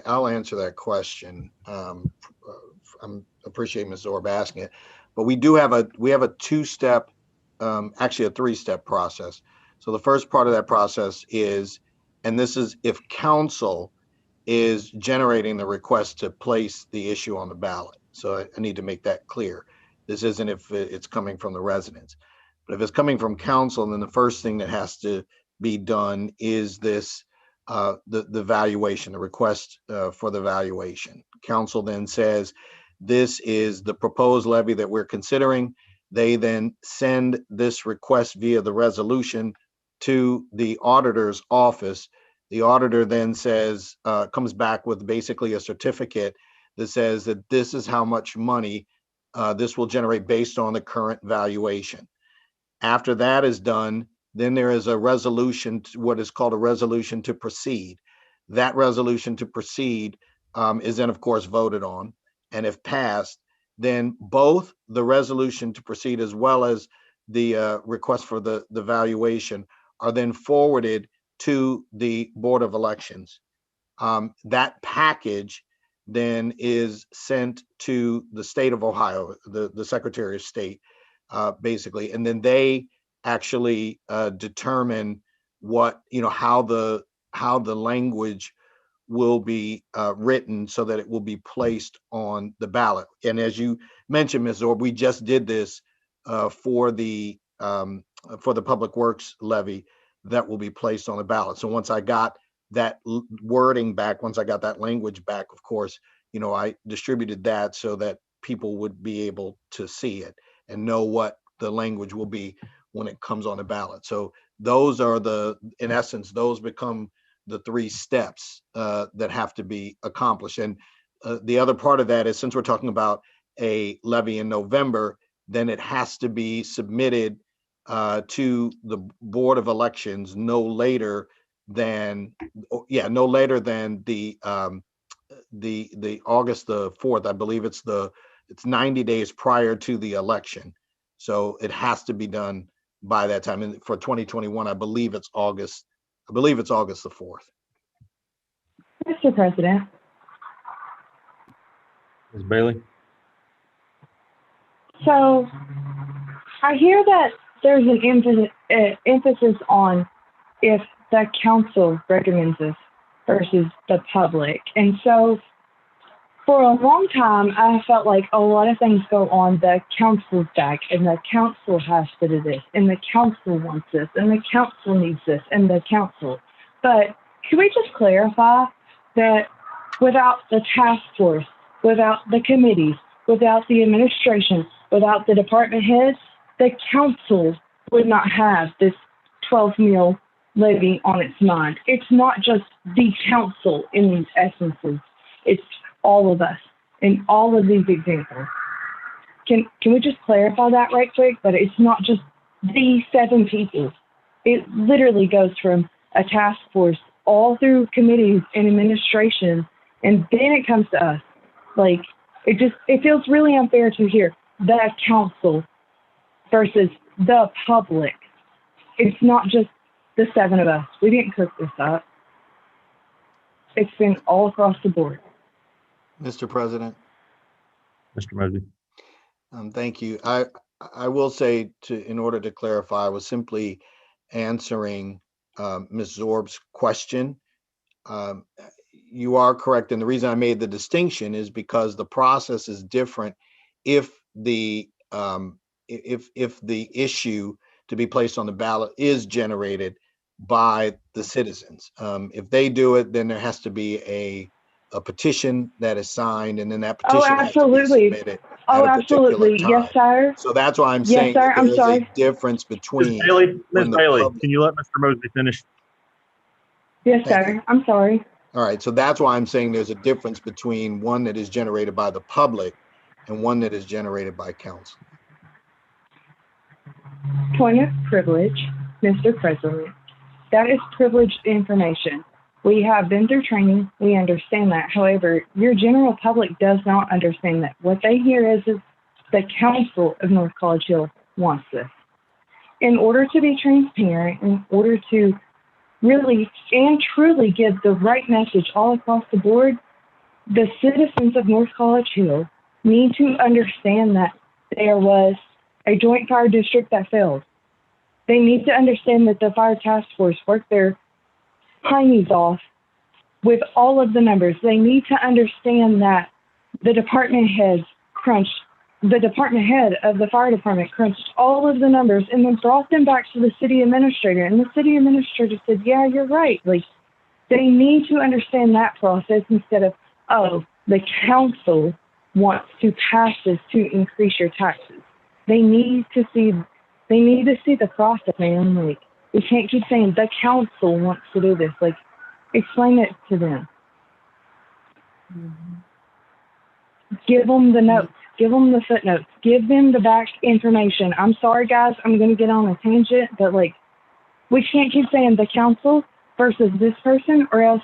I'll answer that question. I appreciate Ms. Zorb asking it, but we have a two-step, actually a three-step process. So the first part of that process is, and this is if council is generating the request to place the issue on the ballot. So I need to make that clear. This isn't if it's coming from the residents, but if it's coming from council, then the first thing that has to be done is this, the valuation, the request for the valuation. Council then says, this is the proposed levy that we're considering. They then send this request via the resolution to the auditor's office. The auditor then says, comes back with basically a certificate that says that this is how much money this will generate based on the current valuation. After that is done, then there is a resolution, what is called a resolution to proceed. That resolution to proceed is then, of course, voted on. And if passed, then both the resolution to proceed as well as the request for the valuation are then forwarded to the Board of Elections. That package then is sent to the state of Ohio, the Secretary of State, basically, and then they actually determine what, how the language will be written so that it will be placed on the ballot. And as you mentioned, Ms. Zorb, we just did this for the public works levy that will be placed on the ballot. So once I got that wording back, once I got that language back, of course, I distributed that so that people would be able to see it and know what the language will be when it comes on the ballot. So those are in essence, those become the three steps that have to be accomplished. And the other part of that is, since we're talking about a levy in November, then it has to be submitted to the Board of Elections no later than the August the 4th. I believe it's 90 days prior to the election. So it has to be done by that time. And for 2021, I believe it's August the 4th. Mr. President, Ms. Bailey. so I hear that there's an emphasis on if the council recommends this versus the public. And so for a long time, I felt like a lot of things go on the council's back, and the council has to do this, and the council wants this, and the council needs this, and the council. But can we just clarify that without the task force, without the committees, without the administration, without the department heads, the council would not have this 12 mil levy on its mind. It's not just the council in these essences. It's all of us in all of these examples. Can we just clarify that right quick? But it's not just the 7 people. It literally goes from a task force all through committees and administration, and then it comes to us. Like, it feels really unfair to hear the council versus the public. It's not just the 7 of us. We didn't cook this up. It's been all across the board. Mr. President. Mr. Mosby. Thank you. I will say, in order to clarify, I was simply answering Ms. Zorb's question. You are correct, and the reason I made the distinction is because the process is different if the issue to be placed on the ballot is generated by the citizens. If they do it, then there has to be a petition that is signed, and then that petition has to be submitted at a particular time. Yes, sir. So that's why I'm Yes, saying sir. that I'm there is sorry. a difference between Ms. Bailey, can you let Mr. Mosby finish? Yes, Thank sir. you. I'm sorry. All right, so that's why I'm saying there's a difference between one that is generated by the public and one that is generated by council. Point of privilege, Mr. President. That is privileged information. We have been through training. We understand that. However, your general public does not understand that. What they hear is the council of North College Hill wants this. In order to be transparent, in order to really and truly give the right message all across the board, the citizens of North College Hill need to understand that there was a joint fire district that failed. They need to understand that the fire task force worked their hinds off with all of the numbers. They need to understand that the department head of the fire department crunched all of the numbers and then brought them back to the city administrator. And the city administrator said, yeah, you're right. Like, they need to understand that process instead of, oh, the council wants to pass this to increase your taxes. They need to see the process, man. Like, we can't keep saying the council wants to do this. Like, explain it to them. Give them the notes. Give them the footnotes. Give them the back information. I'm sorry, guys. I'm going to get on a tangent, but like, we can't keep saying the council versus this person, or else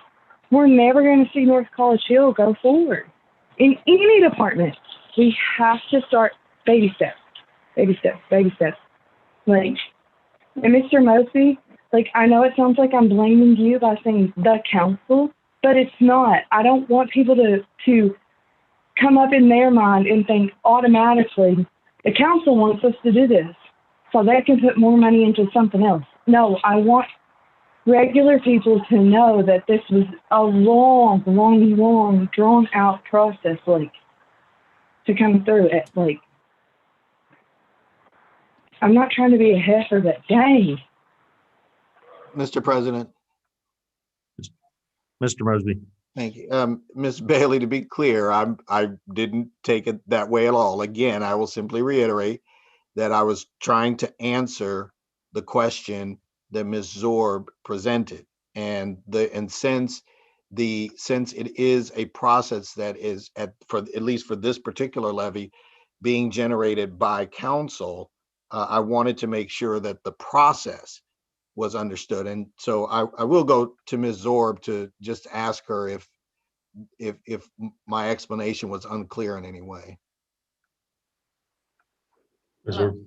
we're never going to see North College Hill go forward. In any department, we have to start baby steps, baby steps, baby steps. Like, and Mr. Mosby, like, I know it sounds like I'm blaming you by saying the council, but it's not. I don't want people to come up in their mind and think automatically the council wants us to do this so they can put more money into something else. No, I want regular people to know that this was a long, drawn out process, like, to come through it. Like, I'm not trying to be a heifer, but dang. Mr. President. Mr. Mosby. Thank you. Ms. Bailey, to be clear, I didn't take it that way at all. Again, I will simply reiterate that I was trying to answer the question that Ms. Zorb presented. And since it is a process that is at least for this particular levy being generated by council, I wanted to make sure that the process was understood. And so I will go to Ms. Zorb to just ask her if my explanation was unclear in any way. Ms. Zorb.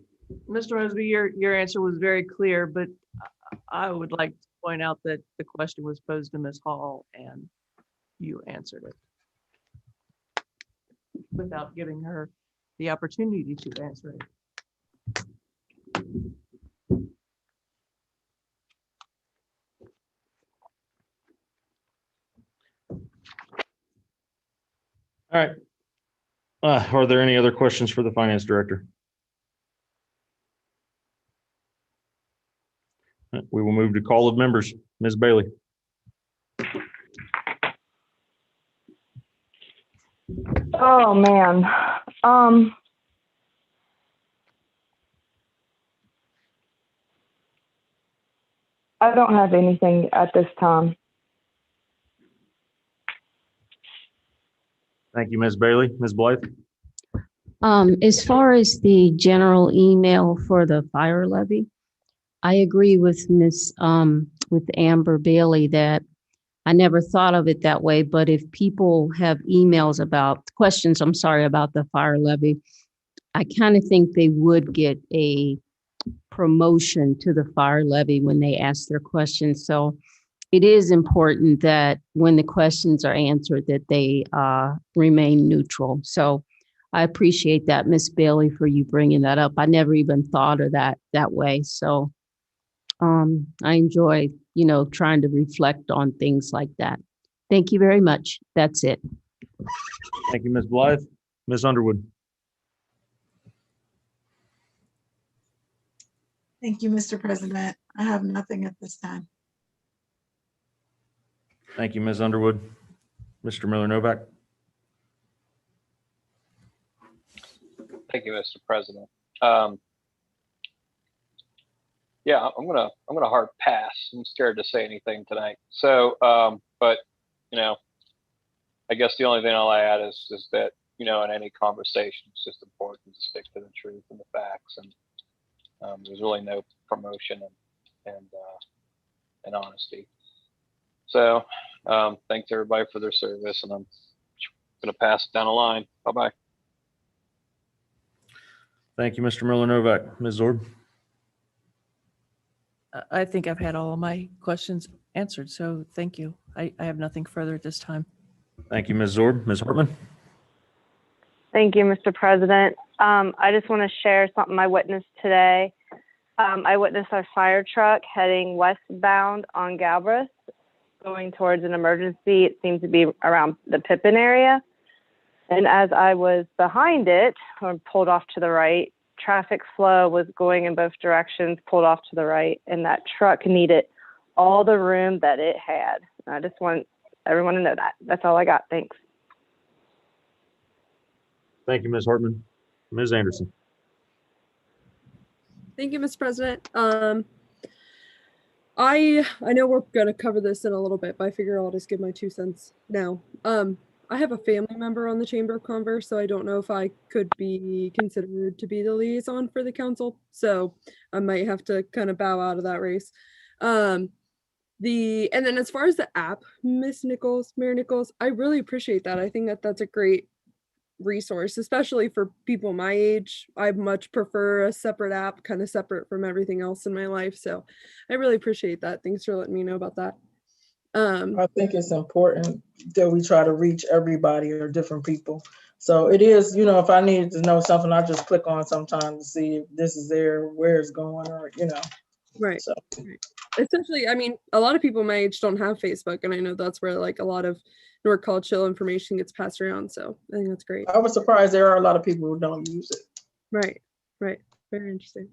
Mr. Mosby, your answer was very clear, but I would like to point out that the question was posed to Ms. Hall and you answered it without giving her the opportunity to answer it. All right. Are there any other questions for the finance director? We will move to call of members. Ms. Bailey. Oh, man. I don't have anything at this time. Thank you, Ms. Bailey. Ms. Blythe. As far as the general email for the fire levy, I agree with with Amber Bailey that I never thought of it that way, but if people have emails questions about the fire levy, I kind of think they would get a promotion to the fire levy when they ask their questions. So it is important that when the questions are answered, that they remain neutral. So I appreciate that, Ms. Bailey, for you bringing that up. I never even thought of that way. So I enjoy, trying to reflect on things like that. Thank you very much. That's it. Thank you, Ms. Blythe. Ms. Underwood. Thank you, Mr. President. I have nothing at this time. Thank you, Ms. Underwood. Mr. Miller Novak. Thank you, Mr. President. Yeah, I'm gonna hard pass. I'm scared to say anything tonight. So, but I guess the only thing I'll add is that in any conversation, it's just important to stick to the truth and the facts, and there's really no promotion and honesty. So, thanks everybody for their service, and I'm gonna pass it down the line. Bye bye. Thank you, Mr. Miller Novak. Ms. Zorb. I think I've had all of my questions answered. So thank you. I have nothing further at this time. Thank you, Ms. Zorb. Ms. Hartman? Thank you, Mr. President. I just want to share something I witnessed today. I witnessed a fire truck heading westbound on Galbraith, going towards an emergency. It seemed to be around the Pippin area. And as I was behind it, or pulled off to the right, traffic flow was going in both directions, pulled off to the right, and that truck needed all the room that it had. I just want everyone to know that. That's all I got. Thanks. Thank you, Ms. Hartman. Ms. Anderson? Thank you, Mr. President. I know we're gonna cover this in a little bit, but I figure I'll just give my 2 cents now. I have a family member on the Chamber of Commerce, so I don't know if I could be considered to be the liaison for the council. So I might have to kind of bow out of that race. And then as far as the app, Mayor Nichols, I really appreciate that. I think that that's a great resource, especially for people my age. I much prefer a separate app, kind of separate from everything else in my life. So I really appreciate that. Thanks for letting me know about that. I think it's important that we try to reach everybody or different people. So it is, if I need to know something, I just click on sometimes to see if this is there, where it's going, or, Right. So. Right. Essentially, I mean, a lot of people my age don't have Facebook, and I know that's where like a lot of North College Hill information gets passed around. So I think that's great. I was surprised there are a lot of people who don't use it. Right. Right. Very interesting.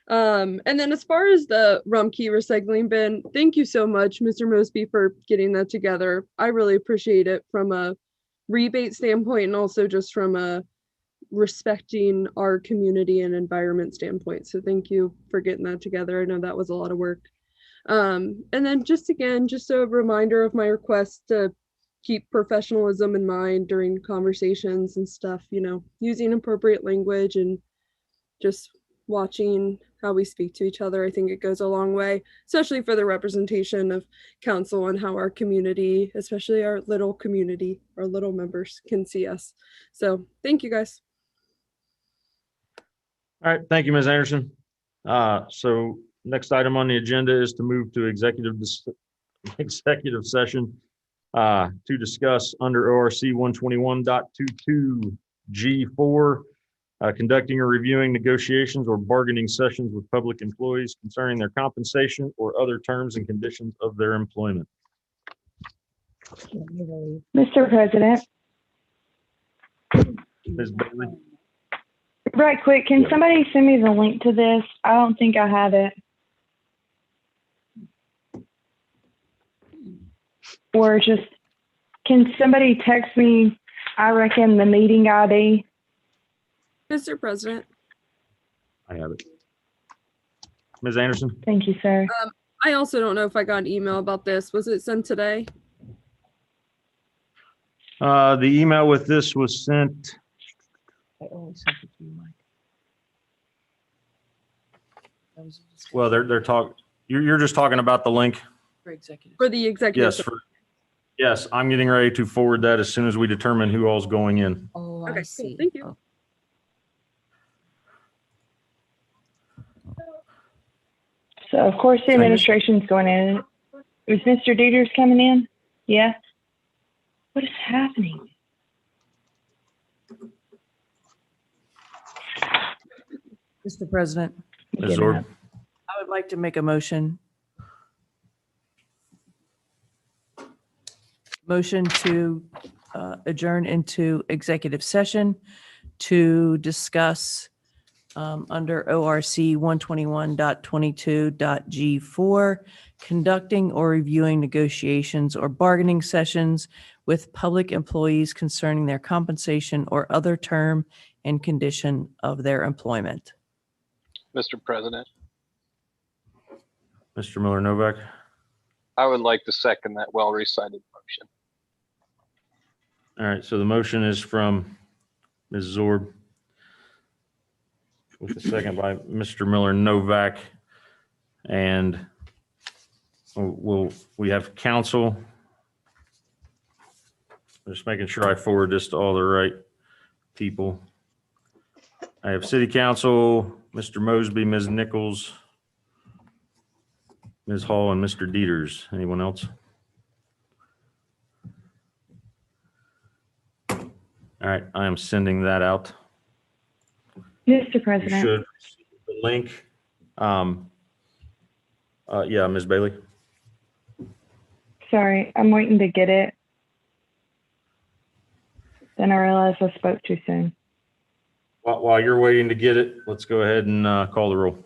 And then as far as the Rumpke recycling bin, thank you so much, Mr. Mosby, for getting that together. I really appreciate it from a rebate standpoint and also just from a respecting our community and environment standpoint. So thank you for getting that together. I know that was a lot of work. And then just a reminder of my request to keep professionalism in mind during conversations and stuff, using appropriate language and just watching how we speak to each other. I think it goes a long way, especially for the representation of council and how our community, especially our little community, our little members can see us. So thank you guys. All right, thank you, Ms. Anderson. So next item on the agenda is to move to executive session to discuss under ORC 121.22 G4, conducting or reviewing negotiations or bargaining sessions with public employees concerning their compensation or other terms and conditions of their employment. Mr. President, Ms. Bailey? right quick, can somebody send me the link to this? I don't think I have it. Or just, can somebody text me, I reckon, the meeting ID? Mr. President. I have it. Ms. Anderson? Thank you, sir. I also don't know if I got an email about this. Was it sent today? The email with this was sent. I only sent it to you, Mike. That was Well, they're talking. You're just talking about the link. for executive. For the executive. Yes. Yes, I'm getting ready to forward that as soon as we determine who all's going in. Oh, Okay, I cool. see. Thank you. Oh. So of course the administration's going in. Is Mr. Dieters coming in? Yeah. What is happening? Mr. President, Ms. Zorb? I would like to make a motion. Motion to adjourn into executive session to discuss under ORC 121.22.G4, conducting or reviewing negotiations or bargaining sessions with public employees concerning their compensation or other term and condition of their employment. Mr. President, Mr. Miller Novak? I would like to second that well-recited motion. All right, so the motion is from Ms. Zorb with a second by Mr. Miller Novak. And we have council. Just making sure I forward this to all the right people. I have city council, Mr. Mosby, Ms. Nichols, Ms. Hall and Mr. Dieters. Anyone else? All right, I am sending that out. Mr. You President, should receive the link. Yeah, Ms. Bailey. sorry, I'm waiting to get it. Then I realized I spoke too soon. While you're waiting to get it, let's go ahead and call the roll.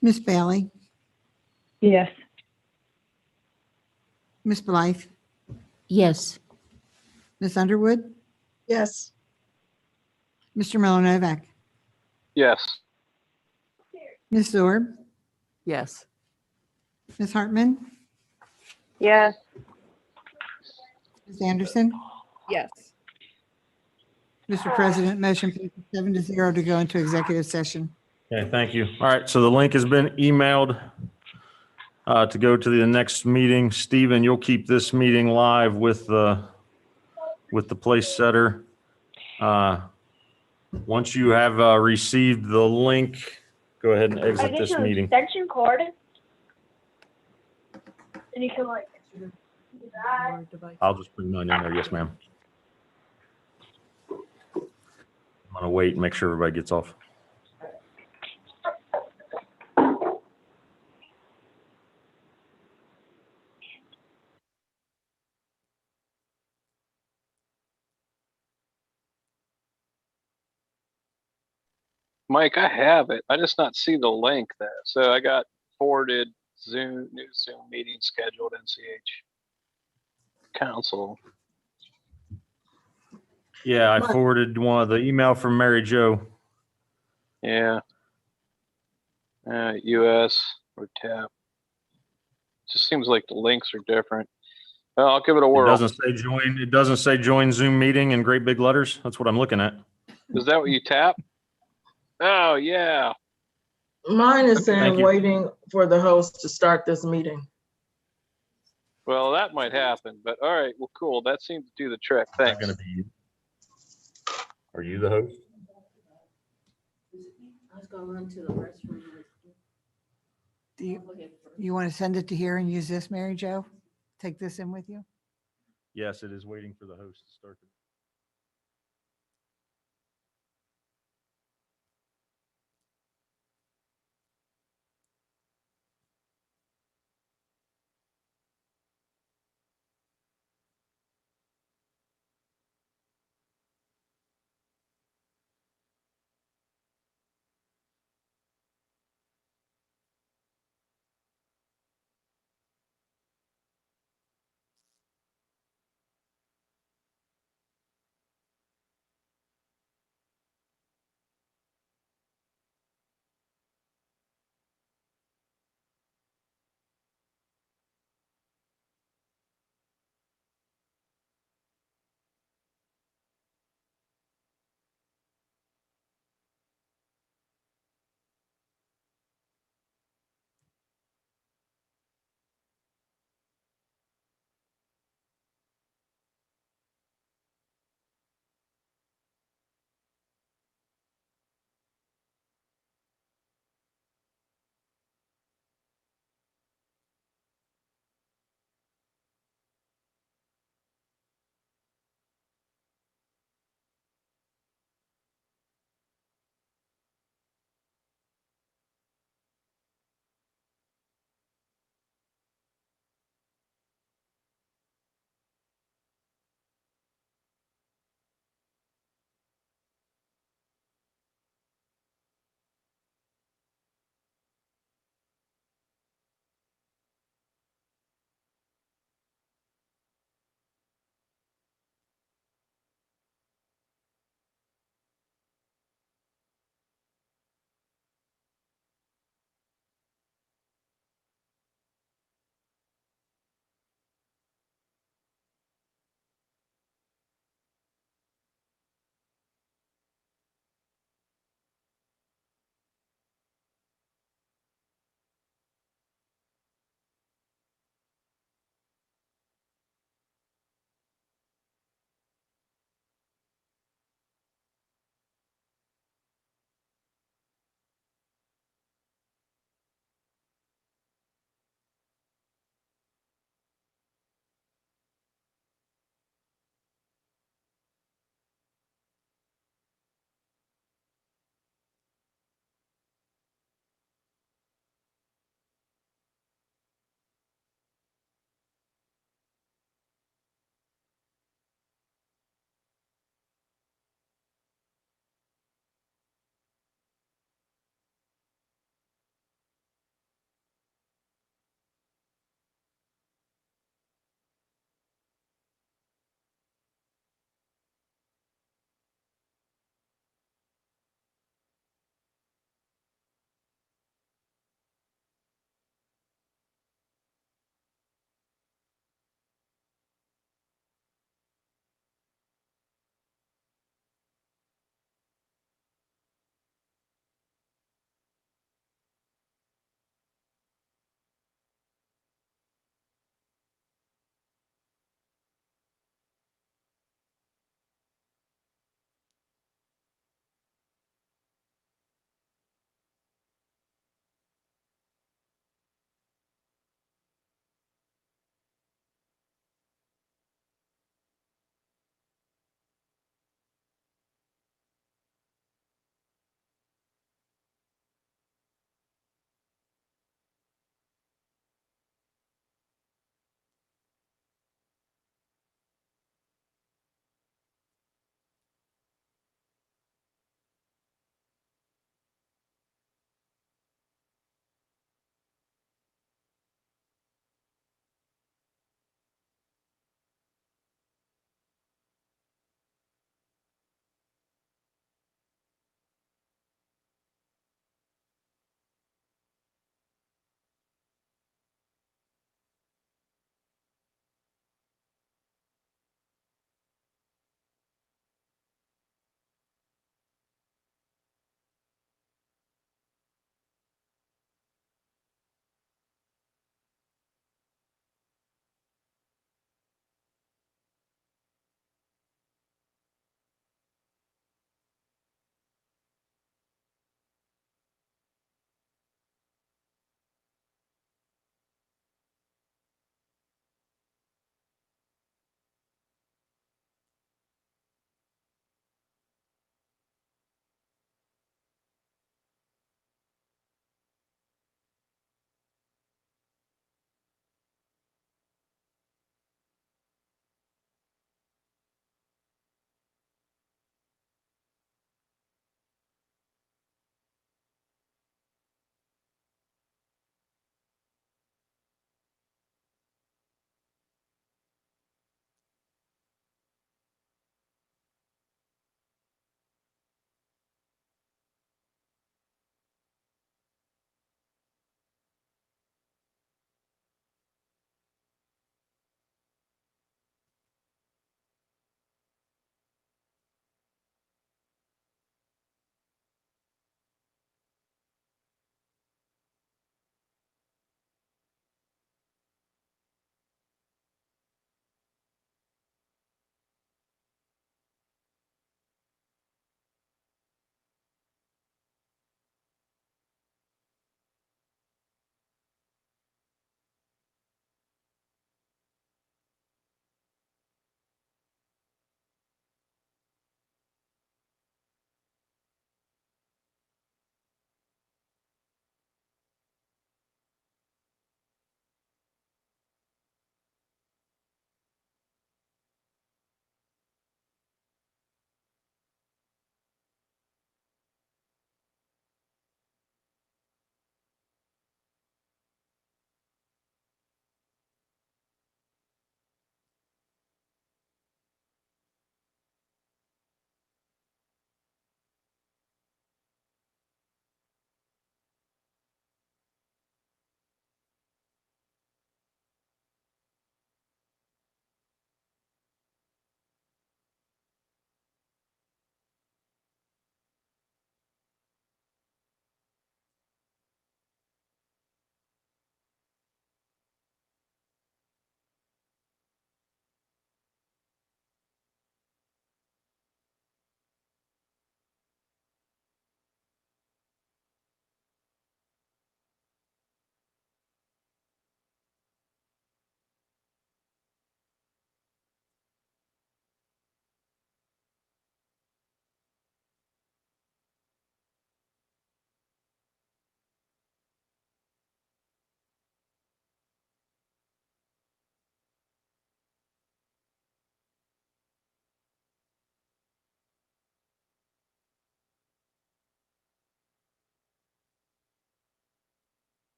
Miss Bailey, Yes. Miss Blythe, Yes. Miss Underwood, Yes. Mr. Miller Novak, Yes. Miss Zorb, Yes. Miss Hartman, Yes. Miss Anderson. Yes. Mr. President, motion passes 7-0 to go into executive session. Okay, thank you. All right, so the link has been emailed to go to the next meeting. Stephen, you'll keep this meeting live with the place setter. Once you have received the link, go ahead and exit this meeting. Extension cord. And you can like. I'll just bring mine in there. Yes, ma'am. I'm gonna wait and make sure everybody gets off. Mike, I have it. I just not see the link there. So I got forwarded new Zoom meeting scheduled NCH Council. Yeah, I forwarded the email from Mary Jo. Yeah. US or tap. Just seems like the links are different. Well, I'll give it a It whirl. doesn't say join. It doesn't say join Zoom meeting in great big letters. That's what I'm looking at. Is that what you tap? Oh yeah. Mine is Thank saying you. waiting for the host to start this meeting. Well, that might happen, but all right. Well, cool. That seemed to do the trick. Not Thanks. gonna be you. Are you the host? I was gonna run to the restroom. Do you want to send it to here and use this, Mary Jo? Take this in with you? Yes, it is waiting for the host to start.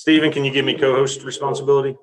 Stephen, can you give me co-host responsibility?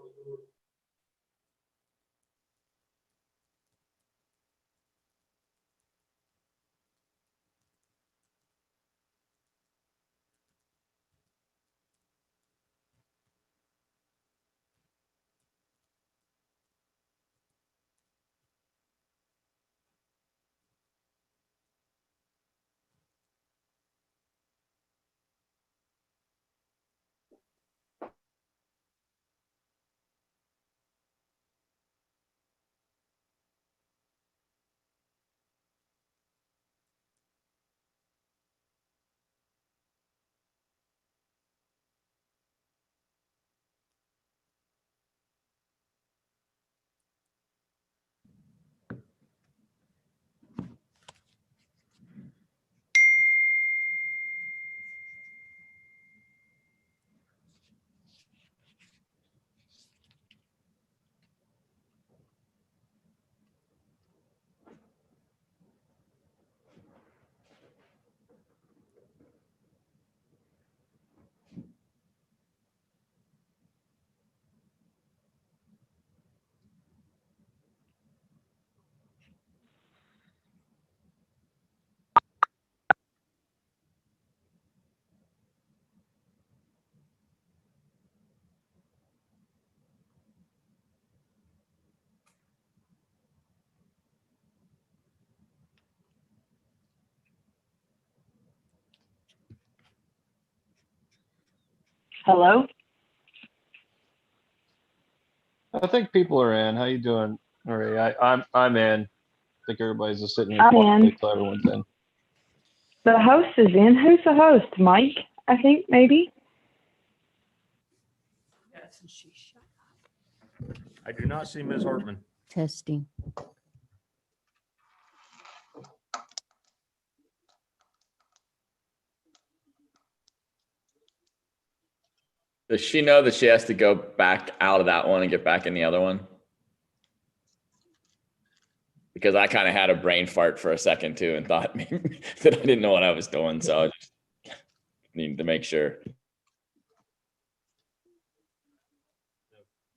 Hello? I think people are in. How you doing, Marie? I'm in. I think everybody's just sitting here I'm quietly in. till everyone's in. The host is in. Who's the host? Mike, I think, maybe? I do not see Ms. Hartman. Testing. Does she know that she has to go back out of that one and get back in the other one? Because I kind of had a brain fart for a second too and thought maybe that I didn't know what I was doing. So I just needed to make sure.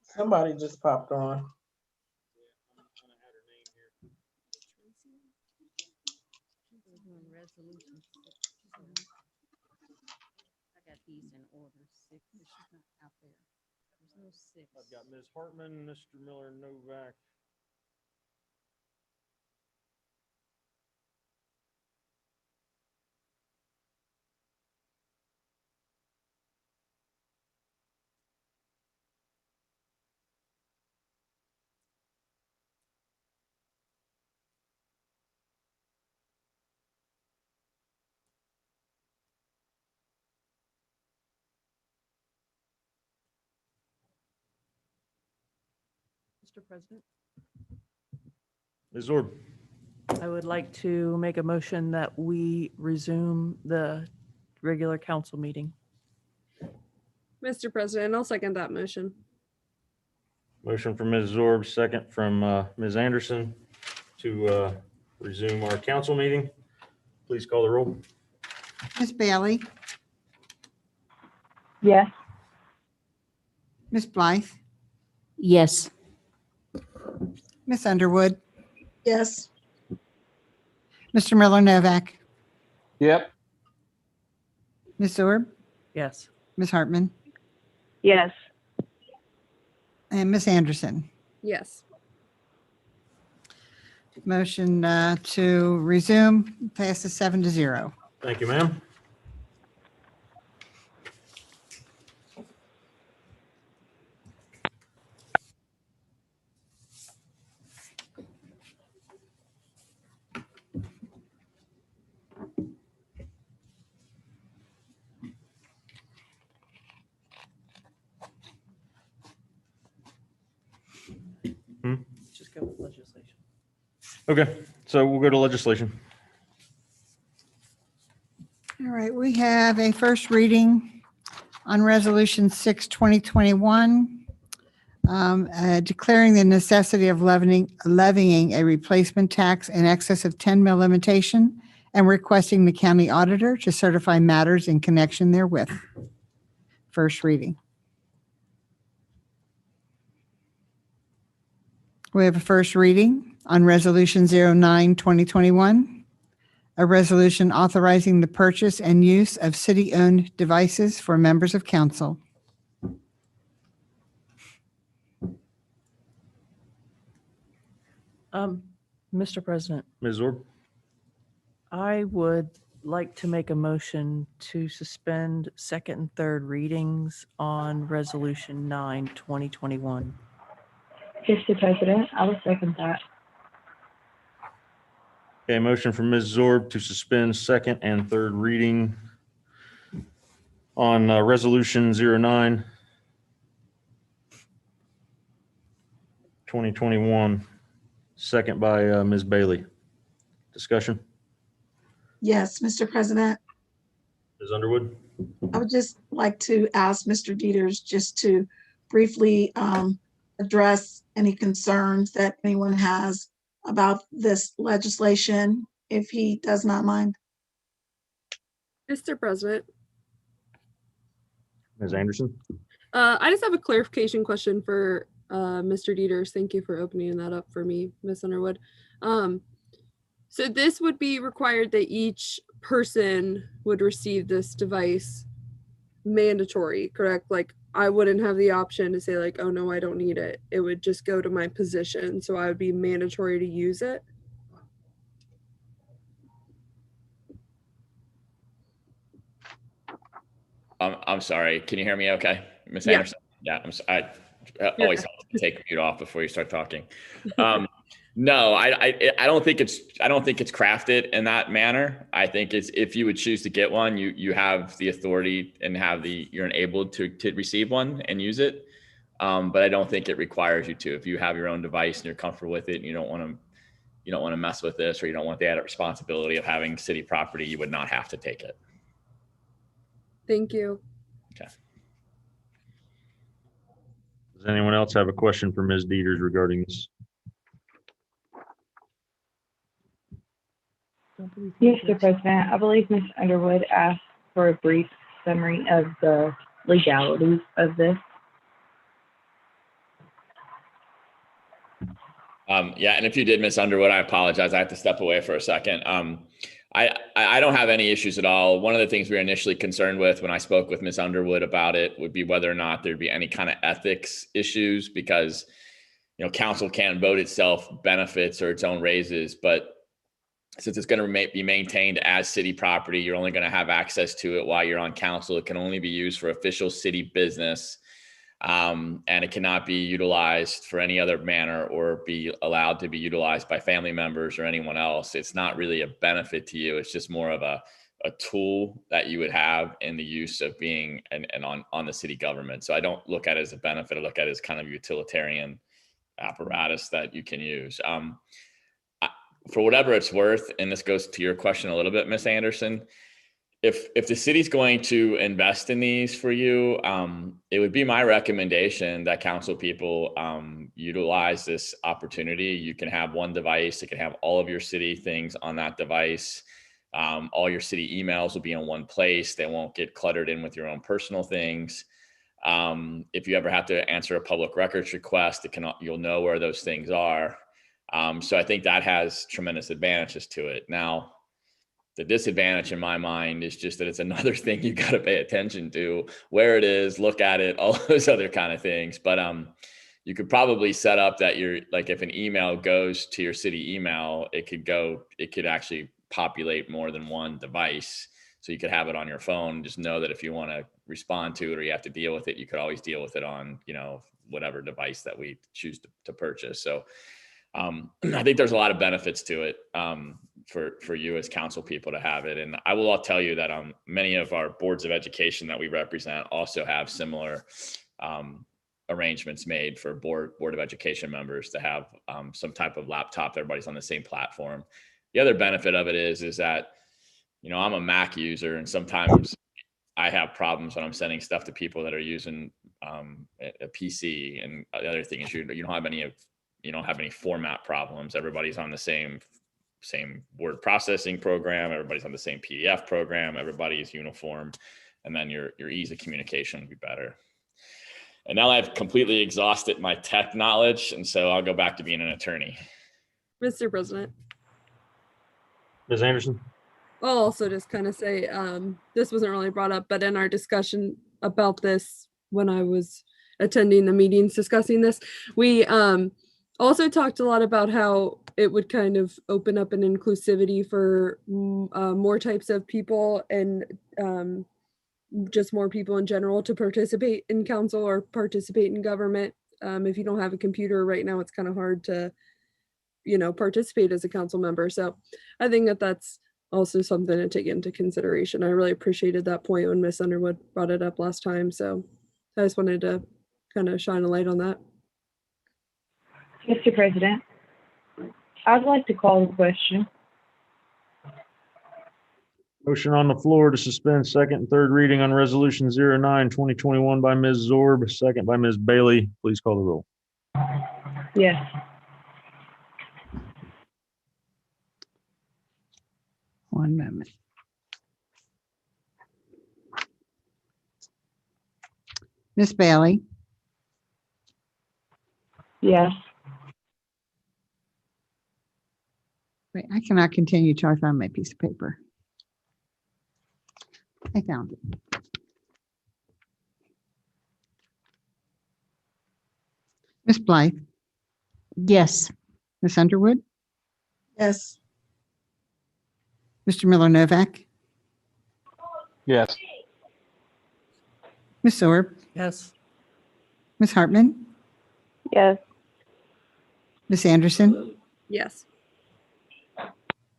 Somebody just popped on. I got these in order. 6. She's not out there. There's no 6. I've got Ms. Hartman, Mr. Miller, Novak. Mr. President, Ms. Zorb. I would like to make a motion that we resume the regular council meeting. Mr. President, I'll second that motion. Motion from Ms. Zorb, second from Ms. Anderson to resume our council meeting. Please call the roll. Ms. Bailey, Yes. Ms. Blythe, Yes. Ms. Underwood, Yes. Mr. Miller Novak, Yep. Ms. Zorb, Yes. Ms. Hartman, Yes. and Ms. Anderson. Yes. Motion to resume passes 7-0. Thank you, ma'am. Just go with legislation. Okay, so we'll go to legislation. All right, we have a first reading on Resolution 6, 2021, declaring the necessity of levying a replacement tax in excess of 10 mil limitation and requesting the county auditor to certify matters in connection therewith. First reading. We have a first reading on Resolution 09-2021, a resolution authorizing the purchase and use of city-owned devices for members of council. Mr. President, Ms. Orb? I would like to make a motion to suspend second and third readings on Resolution 9-2021. Mr. President, I will second that. Okay, motion from Ms. Zorb to suspend second and third reading on Resolution 09, 2021. Second by Ms. Bailey. Discussion? Yes, Mr. President, Ms. Underwood? I would just like to ask Mr. Dieters just to briefly address any concerns that anyone has about this legislation, if he does not mind. Mr. President, Ms. Anderson? I just have a clarification question for Mr. Dieters. Thank you for opening that up for me, Ms. Underwood. So this would be required that each person would receive this device mandatory, correct? Like I wouldn't have the option to say like, oh no, I don't need it. It would just go to my position. So I would be mandatory to use it. I'm sorry. Can you hear me okay, Ms. Yeah. Anderson? Yeah, I always help to take mute off before you start talking. No, I don't think it's crafted in that manner. I think it's, if you would choose to get one, you have the authority and you're enabled to receive one and use it. But I don't think it requires you to. If you have your own device and you're comfortable with it and you don't want to mess with this, or you don't want the added responsibility of having city property, you would not have to take it. Thank you. Okay. Does anyone else have a question for Ms. Dieters regarding this? Mr. President, I believe Ms. Underwood asked for a brief summary of the legalities of this. Yeah, and if you did, Miss Underwood, I apologize. I have to step away for a second. I don't have any issues at all. One of the things we were initially concerned with when I spoke with Miss Underwood about it would be whether or not there'd be any kind of ethics issues, because council can't vote itself benefits or its own raises, but since it's going to be maintained as city property, you're only going to have access to it while you're on council. It can only be used for official city business. And it cannot be utilized for any other manner or be allowed to be utilized by family members or anyone else. It's not really a benefit to you. It's just more of a tool that you would have in the use of being and on the city government. So I don't look at it as a benefit. I look at it as kind of utilitarian apparatus that you can use. For whatever it's worth, and this goes to your question a little bit, Miss Anderson, if the city's going to invest in these for you, it would be my recommendation that council people utilize this opportunity. You can have one device. It can have all of your city things on that device. All your city emails will be in one place. They won't get cluttered in with your own personal things. If you ever have to answer a public records request, you'll know where those things are. So I think that has tremendous advantages to it. Now, the disadvantage in my mind is just that it's another thing you got to pay attention to, where it is, look at it, all those other kind of things. But you could probably set up that if an email goes to your city email, it could actually populate more than one device. So you could have it on your phone. Just know that if you want to respond to it or you have to deal with it, you could always deal with it on, whatever device that we choose to purchase. So I think there's a lot of benefits to it for you as council people to have it. And I will all tell you that many of our boards of education that we represent also have similar arrangements made for board of education members to have some type of laptop. Everybody's on the same platform. The other benefit of it is that, I'm a Mac user, and sometimes I have problems when I'm sending stuff to people that are using a PC. And the other thing is you don't have any format problems. Everybody's on the same word processing program. Everybody's on the same PDF program. Everybody is uniform. And then your ease of communication would be better. And now I've completely exhausted my tech knowledge, and so I'll go back to being an attorney. Mr. President, Ms. Anderson? I'll also just kind of say, this wasn't really brought up, but in our discussion about this, when I was attending the meetings discussing this, we also talked a lot about how it would kind of open up an inclusivity for more types of people and just more people in general to participate in council or participate in government. If you don't have a computer right now, it's kind of hard to, participate as a council member. So I think that that's also something to take into consideration. I really appreciated that point when Miss Underwood brought it up last time. So I just wanted to kind of shine a light on that. Mr. President, I'd like to call the question. Motion on the floor to suspend second and third reading on Resolution 09-2021 by Ms. Zorb, second by Ms. Bailey. Please call the roll. Yes. One moment. Miss Bailey, Yes. wait, I cannot continue till I find my piece of paper. I found it. Miss Blythe, Yes. Miss Underwood, Yes. Mr. Miller Novak, Yes. Miss Orb, Yes. Miss Hartman, Yes. Miss Anderson. Yes.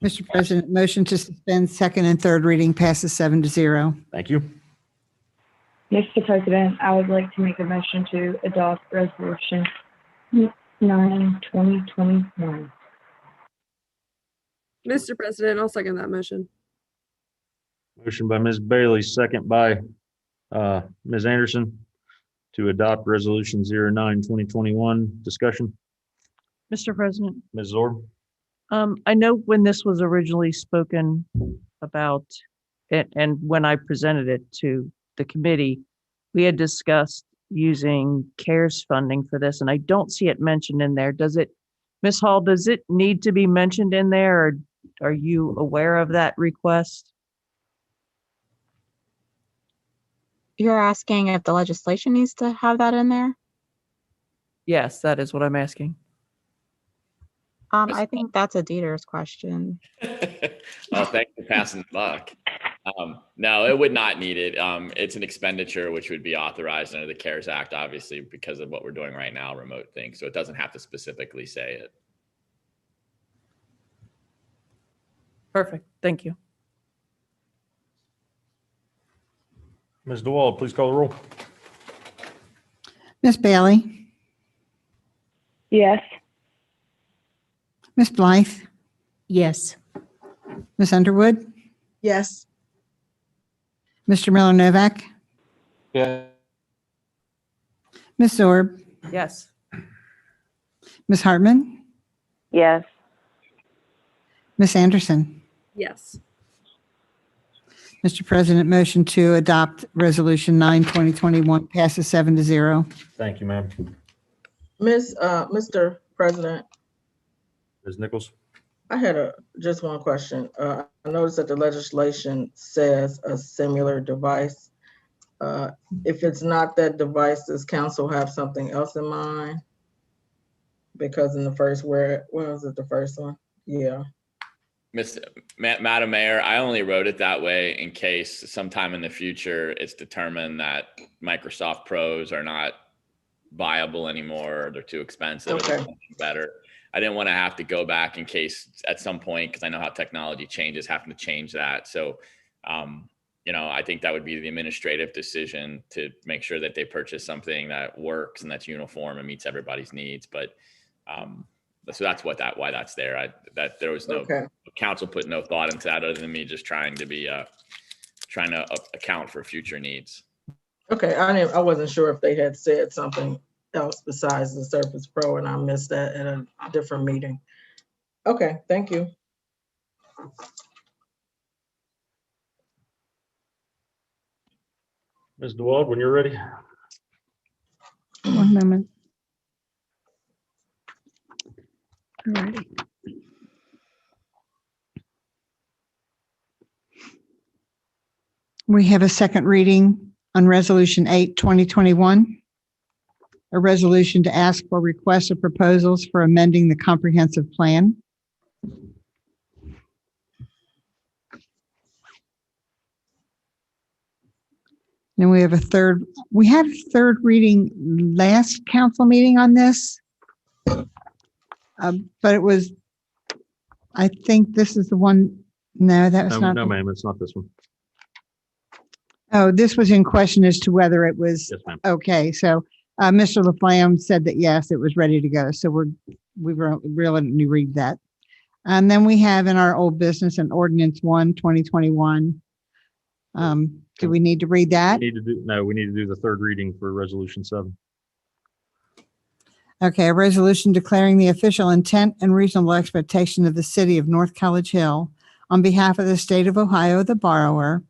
Mr. President, motion to suspend second and third reading passes 7-0. Thank you. Mr. President, I would like to make a motion to adopt resolution 9/2021. Mr. President, I'll second that motion. Motion by Ms. Bailey, second by Ms. Anderson to adopt Resolution 09-2021. Discussion, Mr. President, Ms. Zorb? I know when this was originally spoken about it and when I presented it to the committee, we had discussed using CARES funding for this, and I don't see it mentioned in there. Does it, Ms. Hall, does it need to be mentioned in there, or are you aware of that request? You're asking if the legislation needs to have that in there? Yes, that is what I'm asking. I think that's a Dieter's question. Oh, thanks for passing the buck. No, it would not need it. It's an expenditure which would be authorized under the CARES Act, obviously, because of what we're doing right now, remote things. So it doesn't have to specifically say it. Perfect. Thank you. Ms. DeWald, please call the roll. Miss Bailey, Yes. Miss Blythe, Yes. Miss Underwood, Yes. Mr. Miller Novak, Yeah. Miss Orb, Yes. Miss Hartman, Yes. Miss Anderson. Yes. Mr. President, motion to adopt Resolution 9/2021 passes 7-0. Thank you, ma'am. Mr. President, Ms. Nichols? I had just one question. I noticed that the legislation says a similar device. If it's not that device, does council have something else in mind? Because in the first, where was it, the first one? Yeah. Madam Mayor, I only wrote it that way in case sometime in the future it's determined that Microsoft Pros are not viable anymore, or they're too expensive, Okay. or something better. I didn't want to have to go back in case at some point, because I know how technology changes, having to change that. So, I think that would be the administrative decision to make sure that they purchase something that works and that's uniform and meets everybody's needs. But so that's why that's there. That there was no Okay. council put no thought into that other than me just trying to account for future needs. Okay, I wasn't sure if they had said something else besides the Surface Pro, and I missed that at a different meeting. Okay, thank you. Ms. DeWald, when you're ready. One moment. Alrighty. We have a second reading on Resolution 8, 2021. A resolution to ask for requests of proposals for amending the comprehensive plan. Then we had a third reading last council meeting on this. But it was, I think this is the one, no, that was No, not. no, ma'am, it's not this one. Oh, this was in question as to whether it was, Yes, ma'am. okay, so Mr. Laflamme said that yes, it was ready to go. So we really read that. And then we have in our old business an ordinance 1, 2021. Do we need to read that? We need to do the third reading for resolution 7. Okay, a resolution declaring the official intent and reasonable expectation of the city of North College Hill on behalf of the state of Ohio, the borrower,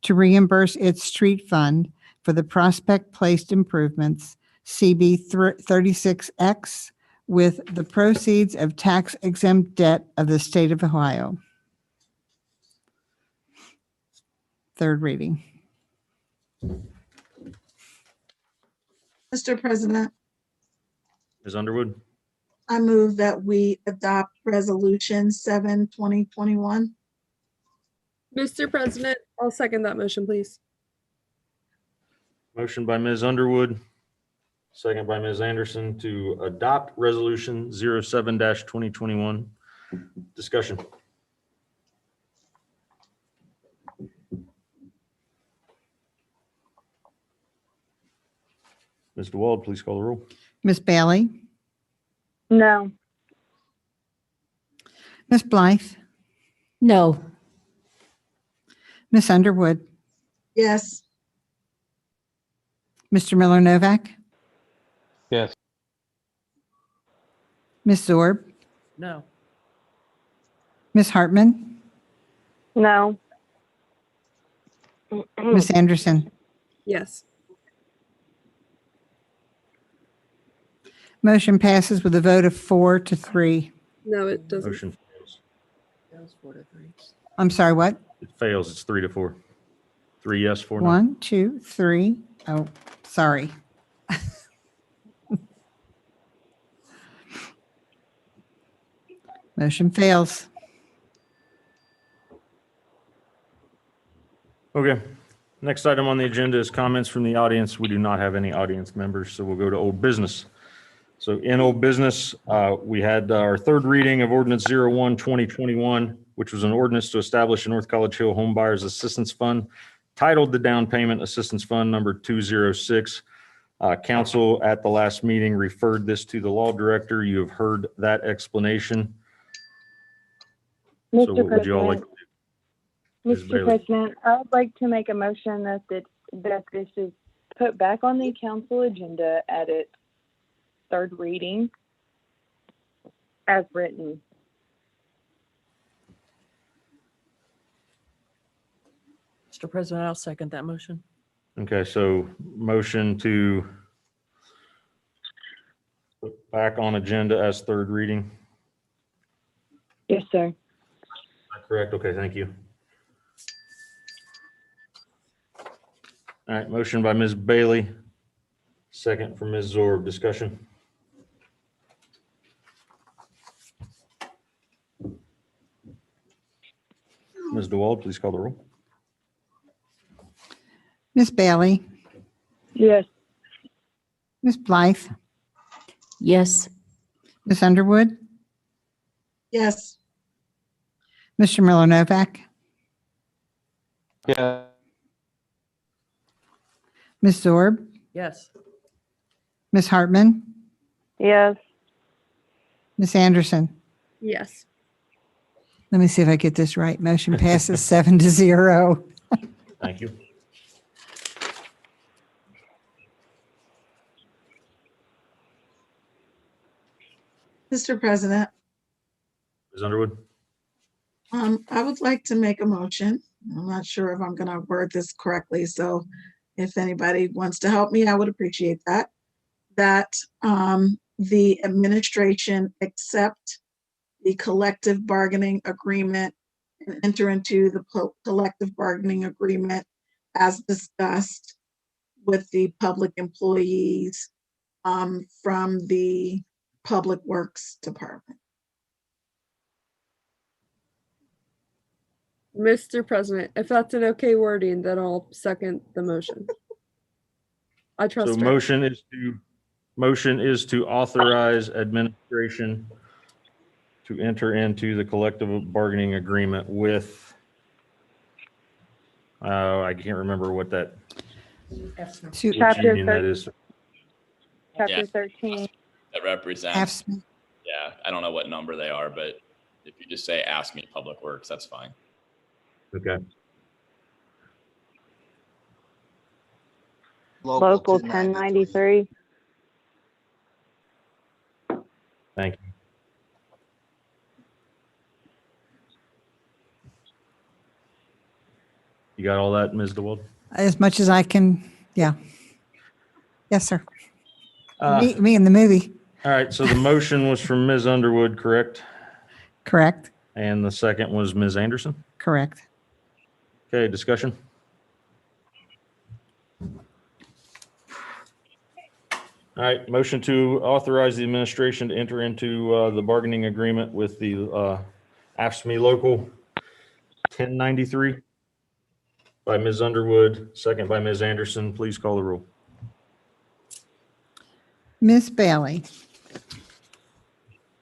to reimburse its street fund for the Prospect Place improvements, CB 36X, with the proceeds of tax exempt debt of the state of Ohio. Third reading. Mr. President, Ms. Underwood, I move that we adopt Resolution 7, 2021. Mr. President, I'll second that motion, please. motion by Ms. Underwood, second by Ms. Anderson to adopt resolution 07-2021. Discussion. Ms. DeWald, please call the roll. Ms. Bailey, No. Ms. Blythe, No. Ms. Underwood, Yes. Mr. Miller Novak, Yes. Ms. Zorb, No. Ms. Hartman, No. Ms. Anderson. Yes. Motion passes with a vote of 4-3. No, it doesn't. Motion fails. I'm sorry, what? It fails. It's 3-4. 3 yes, 4 no. 1, 2, 3. Oh, sorry. Motion fails. Okay. Next item on the agenda is comments from the audience. We do not have any audience members, so we'll go to old business. So in old business, we had our third reading of ordinance 01, 2021, which was an ordinance to establish a North College Hill Home Buyers Assistance Fund titled the Down Payment Assistance Fund number 206. Council at the last meeting referred this to the law director. You have heard that explanation. So what would you all like to do? Ms. Mr. Bailey. President, I would like to make a motion that this is put back on the council agenda at its third reading as written. Mr. President, I'll second that motion. Okay, so motion to put back on agenda as third reading. Yes, sir. Correct. Okay, thank you. All right, motion by Ms. Bailey, second from Ms. Zorb. Discussion. Ms. DeWald, please call the roll. Ms. Bailey, Yes. Ms. Blythe, Yes. Ms. Underwood, Yes. Mr. Miller Novak, Yeah. Ms. Zorb, Yes. Ms. Hartman, Yes. Ms. Anderson. Yes. Let me see if I get this right. Motion passes 7-0. Thank you. Mr. President, Ms. Underwood. I would like to make a motion. I'm not sure if I'm going to word this correctly, so if anybody wants to help me, I would appreciate that. that the administration accept the collective bargaining agreement and enter into the collective bargaining agreement as discussed with the public employees from the Public Works Department. Mr. President, if that's an okay wording, then I'll second the motion. I trust So her. motion is to authorize administration to enter into the collective bargaining agreement with, I can't remember what that, To which Chapter union that is. Chapter Yeah. 13. That represents, yeah, I don't know what number they are, but if you just say, ask me Public Works, that's fine. Okay. Local 1093. Thank you. You got all that, Ms. DeWald? As much as I can, yeah. Yes, sir. Uh, Me in the movie, All right, so the motion was from Ms. Underwood, correct? correct? And the second was Ms. Anderson? Correct. Okay, discussion? All right, motion to authorize the administration to enter into the bargaining agreement with the AFSCME Local 1093 by Ms. Underwood, second by Ms. Anderson. Please call the roll. Miss Bailey,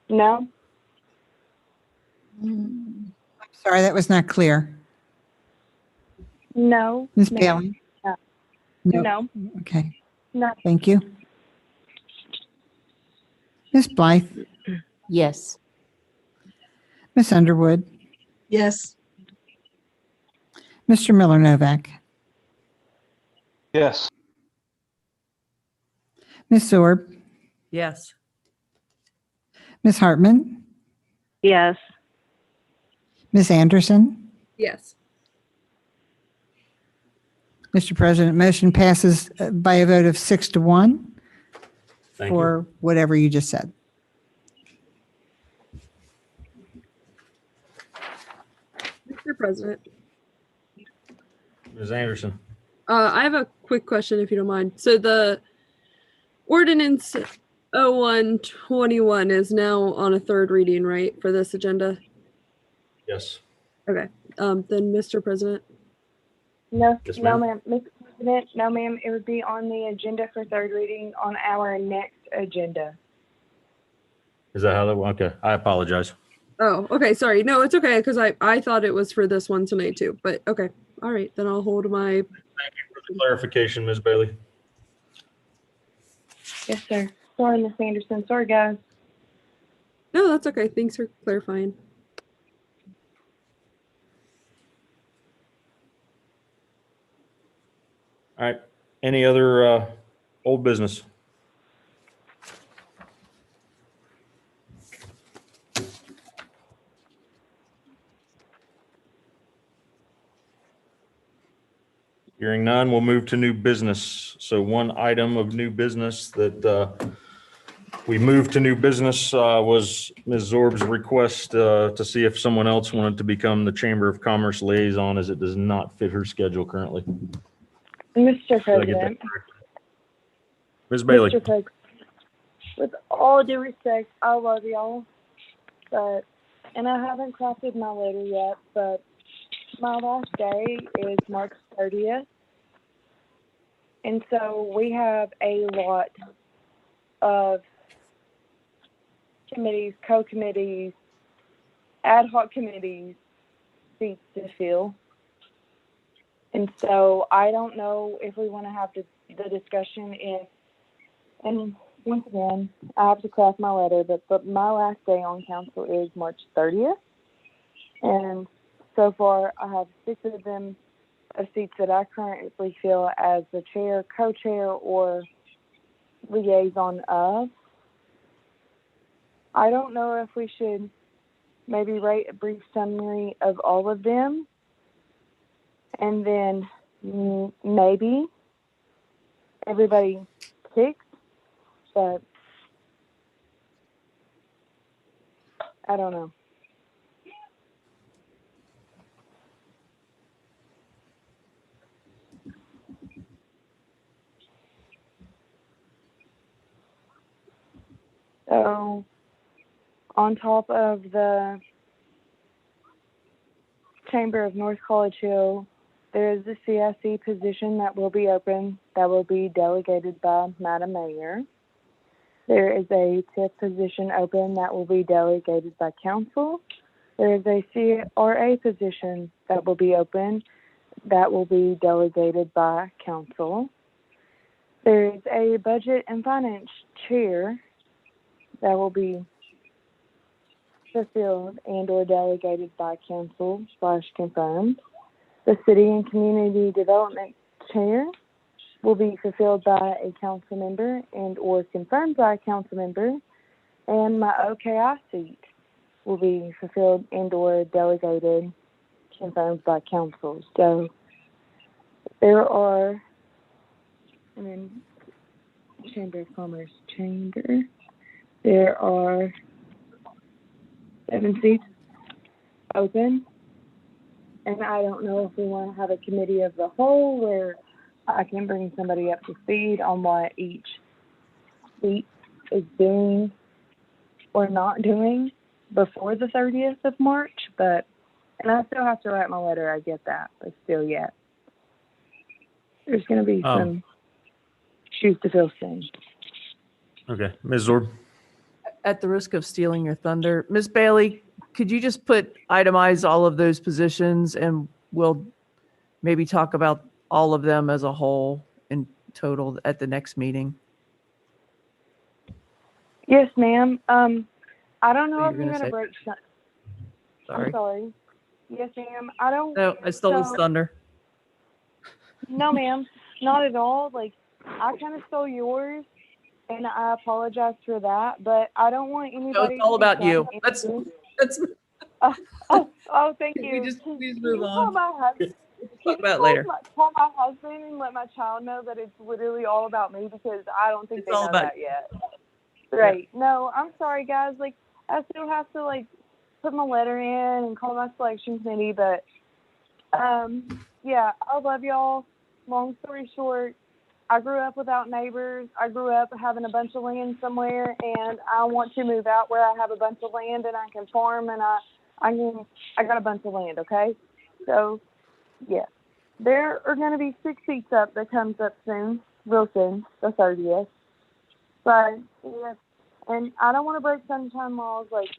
No. sorry, that was not clear. No. Miss ma'am. Bailey? No. Okay, No. thank you. Miss Blythe, Yes. Miss Underwood, Yes. Mr. Miller Novak, Yes. Miss Zorb, Yes. Miss Hartman, Yes. Miss Anderson. Yes. Mr. President, motion passes by a vote of 6-1 Thank you. for whatever you just said. Mr. President, Ms. Anderson? I have a quick question if you don't mind. So the ordinance 0121 is now on a third reading, right, for this agenda? Yes. Okay, then Mr. President, No. Yes, No, ma'am. ma'am. Mr. President, no, ma'am. It would be on the agenda for third reading on our next agenda. Is that how that went? Okay, I apologize. oh, okay, sorry. No, it's okay, because I thought it was for this one tonight too, but okay. All right, then I'll hold my, Thank you for the clarification, Ms. Bailey. Yes, sir. Sorry, Miss Anderson. Sorry, guys. no, that's okay. Thanks for clarifying. All right, any other old business? Hearing none, we'll move to new business. So one item of new business that we moved to new business was Ms. Zorb's request to see if someone else wanted to become the Chamber of Commerce liaison, as it does not fit her schedule currently. Mr. Did I get that President. correct? Ms. Bailey? Mr. President. With all due respect, I love y'all, but, and I haven't crafted my letter yet, but my last day is March 30th. And so we have a lot of committees, co-committees, ad hoc committees, seats to fill. And so I don't know if we want to have the discussion if, and once again, I have to craft my letter, but my last day on council is March 30th. And so far, I have 6 of them of seats that I currently fill as the chair, co-chair, or liaison of. I don't know if we should maybe write a brief summary of all of them, and then maybe everybody picks but I don't know. So on top of the Chamber of North College Hill, there is a CIC position that will be open that will be delegated by Madam Mayor. There is a TIP position open that will be delegated by council. There is a CRA position that will be open that will be delegated by council. There is a budget and finance chair that will be fulfilled and or delegated by council / confirmed. The city and community development chair will be fulfilled by a council member and or confirmed by a council member. And my OKI seat will be fulfilled and or delegated, confirmed by council. So there are, and then Chamber of Commerce Chamber, there are 7 seats open. And I don't know if we want to have a committee of the whole where I can bring somebody up to speed on what each seat is doing or not doing before the 30th of March. But, and I still have to write my letter, I get that, but still yet. There's going to be some shoes to fill soon. Okay, Ms. Zorb. At the risk of stealing your thunder, Ms. Bailey, could you just itemize all of those positions and we'll maybe talk about all of them as a whole in total at the next meeting? Yes, ma'am. I don't know So if you're you're gonna going to say- break. Sorry. I'm sorry. Yes, ma'am. I don't. No, I stole his so- thunder. No, ma'am, not at all. Like, I kind of stole yours, and I apologize for that. But I don't want anybody. No, it's all to about think you. I'm Let's angry. Thank Can you. we just Can move you on? Call my husband? Talk about it later. Call my husband and let my child know that it's literally all about me because I don't think It's they all know about that yet. Right. No, I'm sorry, guys. Like, I still have to put my letter in and call my selection committee, but yeah, I love y'all. Long story short, I grew up without neighbors. I grew up having a bunch of land somewhere, and I want to move out where I have a bunch of land and I can farm, and I got a bunch of land. Okay, so yeah, there are going to be 6 seats up that comes up soon, real soon, the 30th. But yeah, and I don't want to break sunshine laws. Like,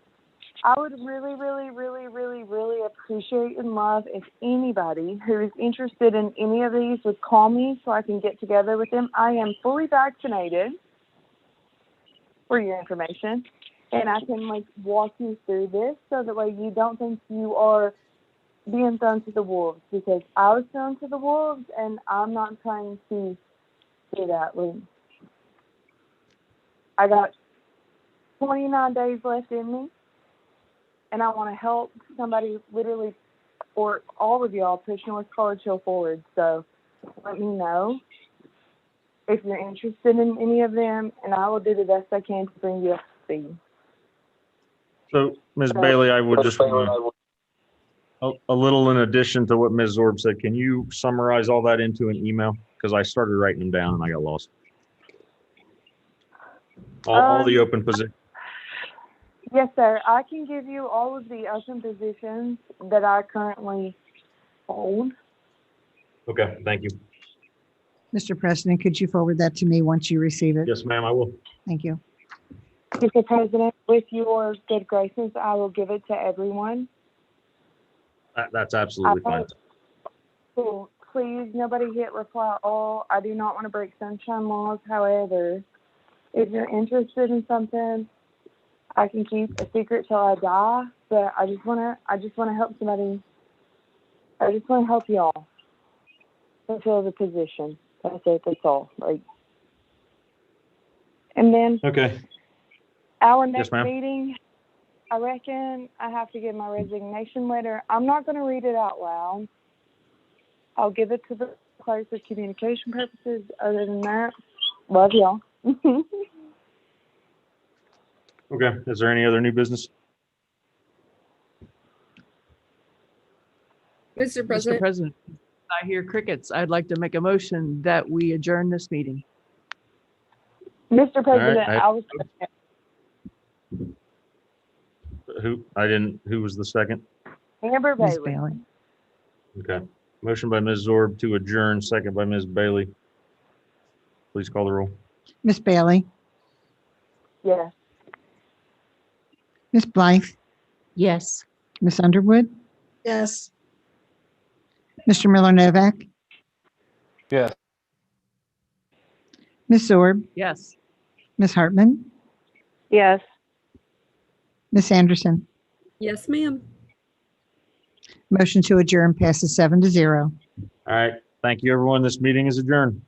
I would really, really, really, really, really appreciate and love if anybody who is interested in any of these would call me so I can get together with them. I am fully vaccinated, for your information, and I can walk you through this so that way you don't think you are being thrown to the wolves, because I was thrown to the wolves and I'm not trying to do that. I got 29 days left in me, and I want to help somebody literally, or all of y'all, push North College Hill forward. So let me know if you're interested in any of them, and I will do the best I can to bring you up to speed. So, Ms. Bailey, I would just want a little in addition to what Ms. Zorb said. Can you summarize all that into an email? Because I started writing them down and I got lost. All the open positions. Yes, sir. I can give you all of the open positions that I currently hold. Okay, thank you. Mr. President, could you forward that to me once you receive it? Yes, ma'am, I will. Thank you. Mr. President, with your good graces, I will give it to everyone. That's absolutely fine. Cool. Please, nobody hit reply all. I do not want to break sunshine laws. However, if you're interested in something, I can keep a secret till I die. But I just want to help somebody. I just want to help y'all fulfill the position. That's it. That's all. And then Okay. our next ma'am. meeting, I reckon I have to give my resignation letter. I'm not going to read it out loud. I'll give it to the clerk for communication purposes. Other than that, love y'all. Okay, is there any other new business? Mr. Mr. President, President, I hear crickets. I'd like to make a motion that we adjourn this meeting. Mr. President, I- I was, Who was the second? Amber Ms. Bailey. Bailey. Okay. Motion by Ms. Zorb to adjourn, second by Ms. Bailey. Please call the roll. Miss Bailey, Yes. Miss Blythe, Yes. Miss Underwood, Yes. Mr. Miller Novak, Yes. Miss Zorb, Yes. Miss Hartman, Yes. Miss Anderson. yes, ma'am. Motion to adjourn passes 7-0. All right. Thank you, everyone. This meeting is adjourned.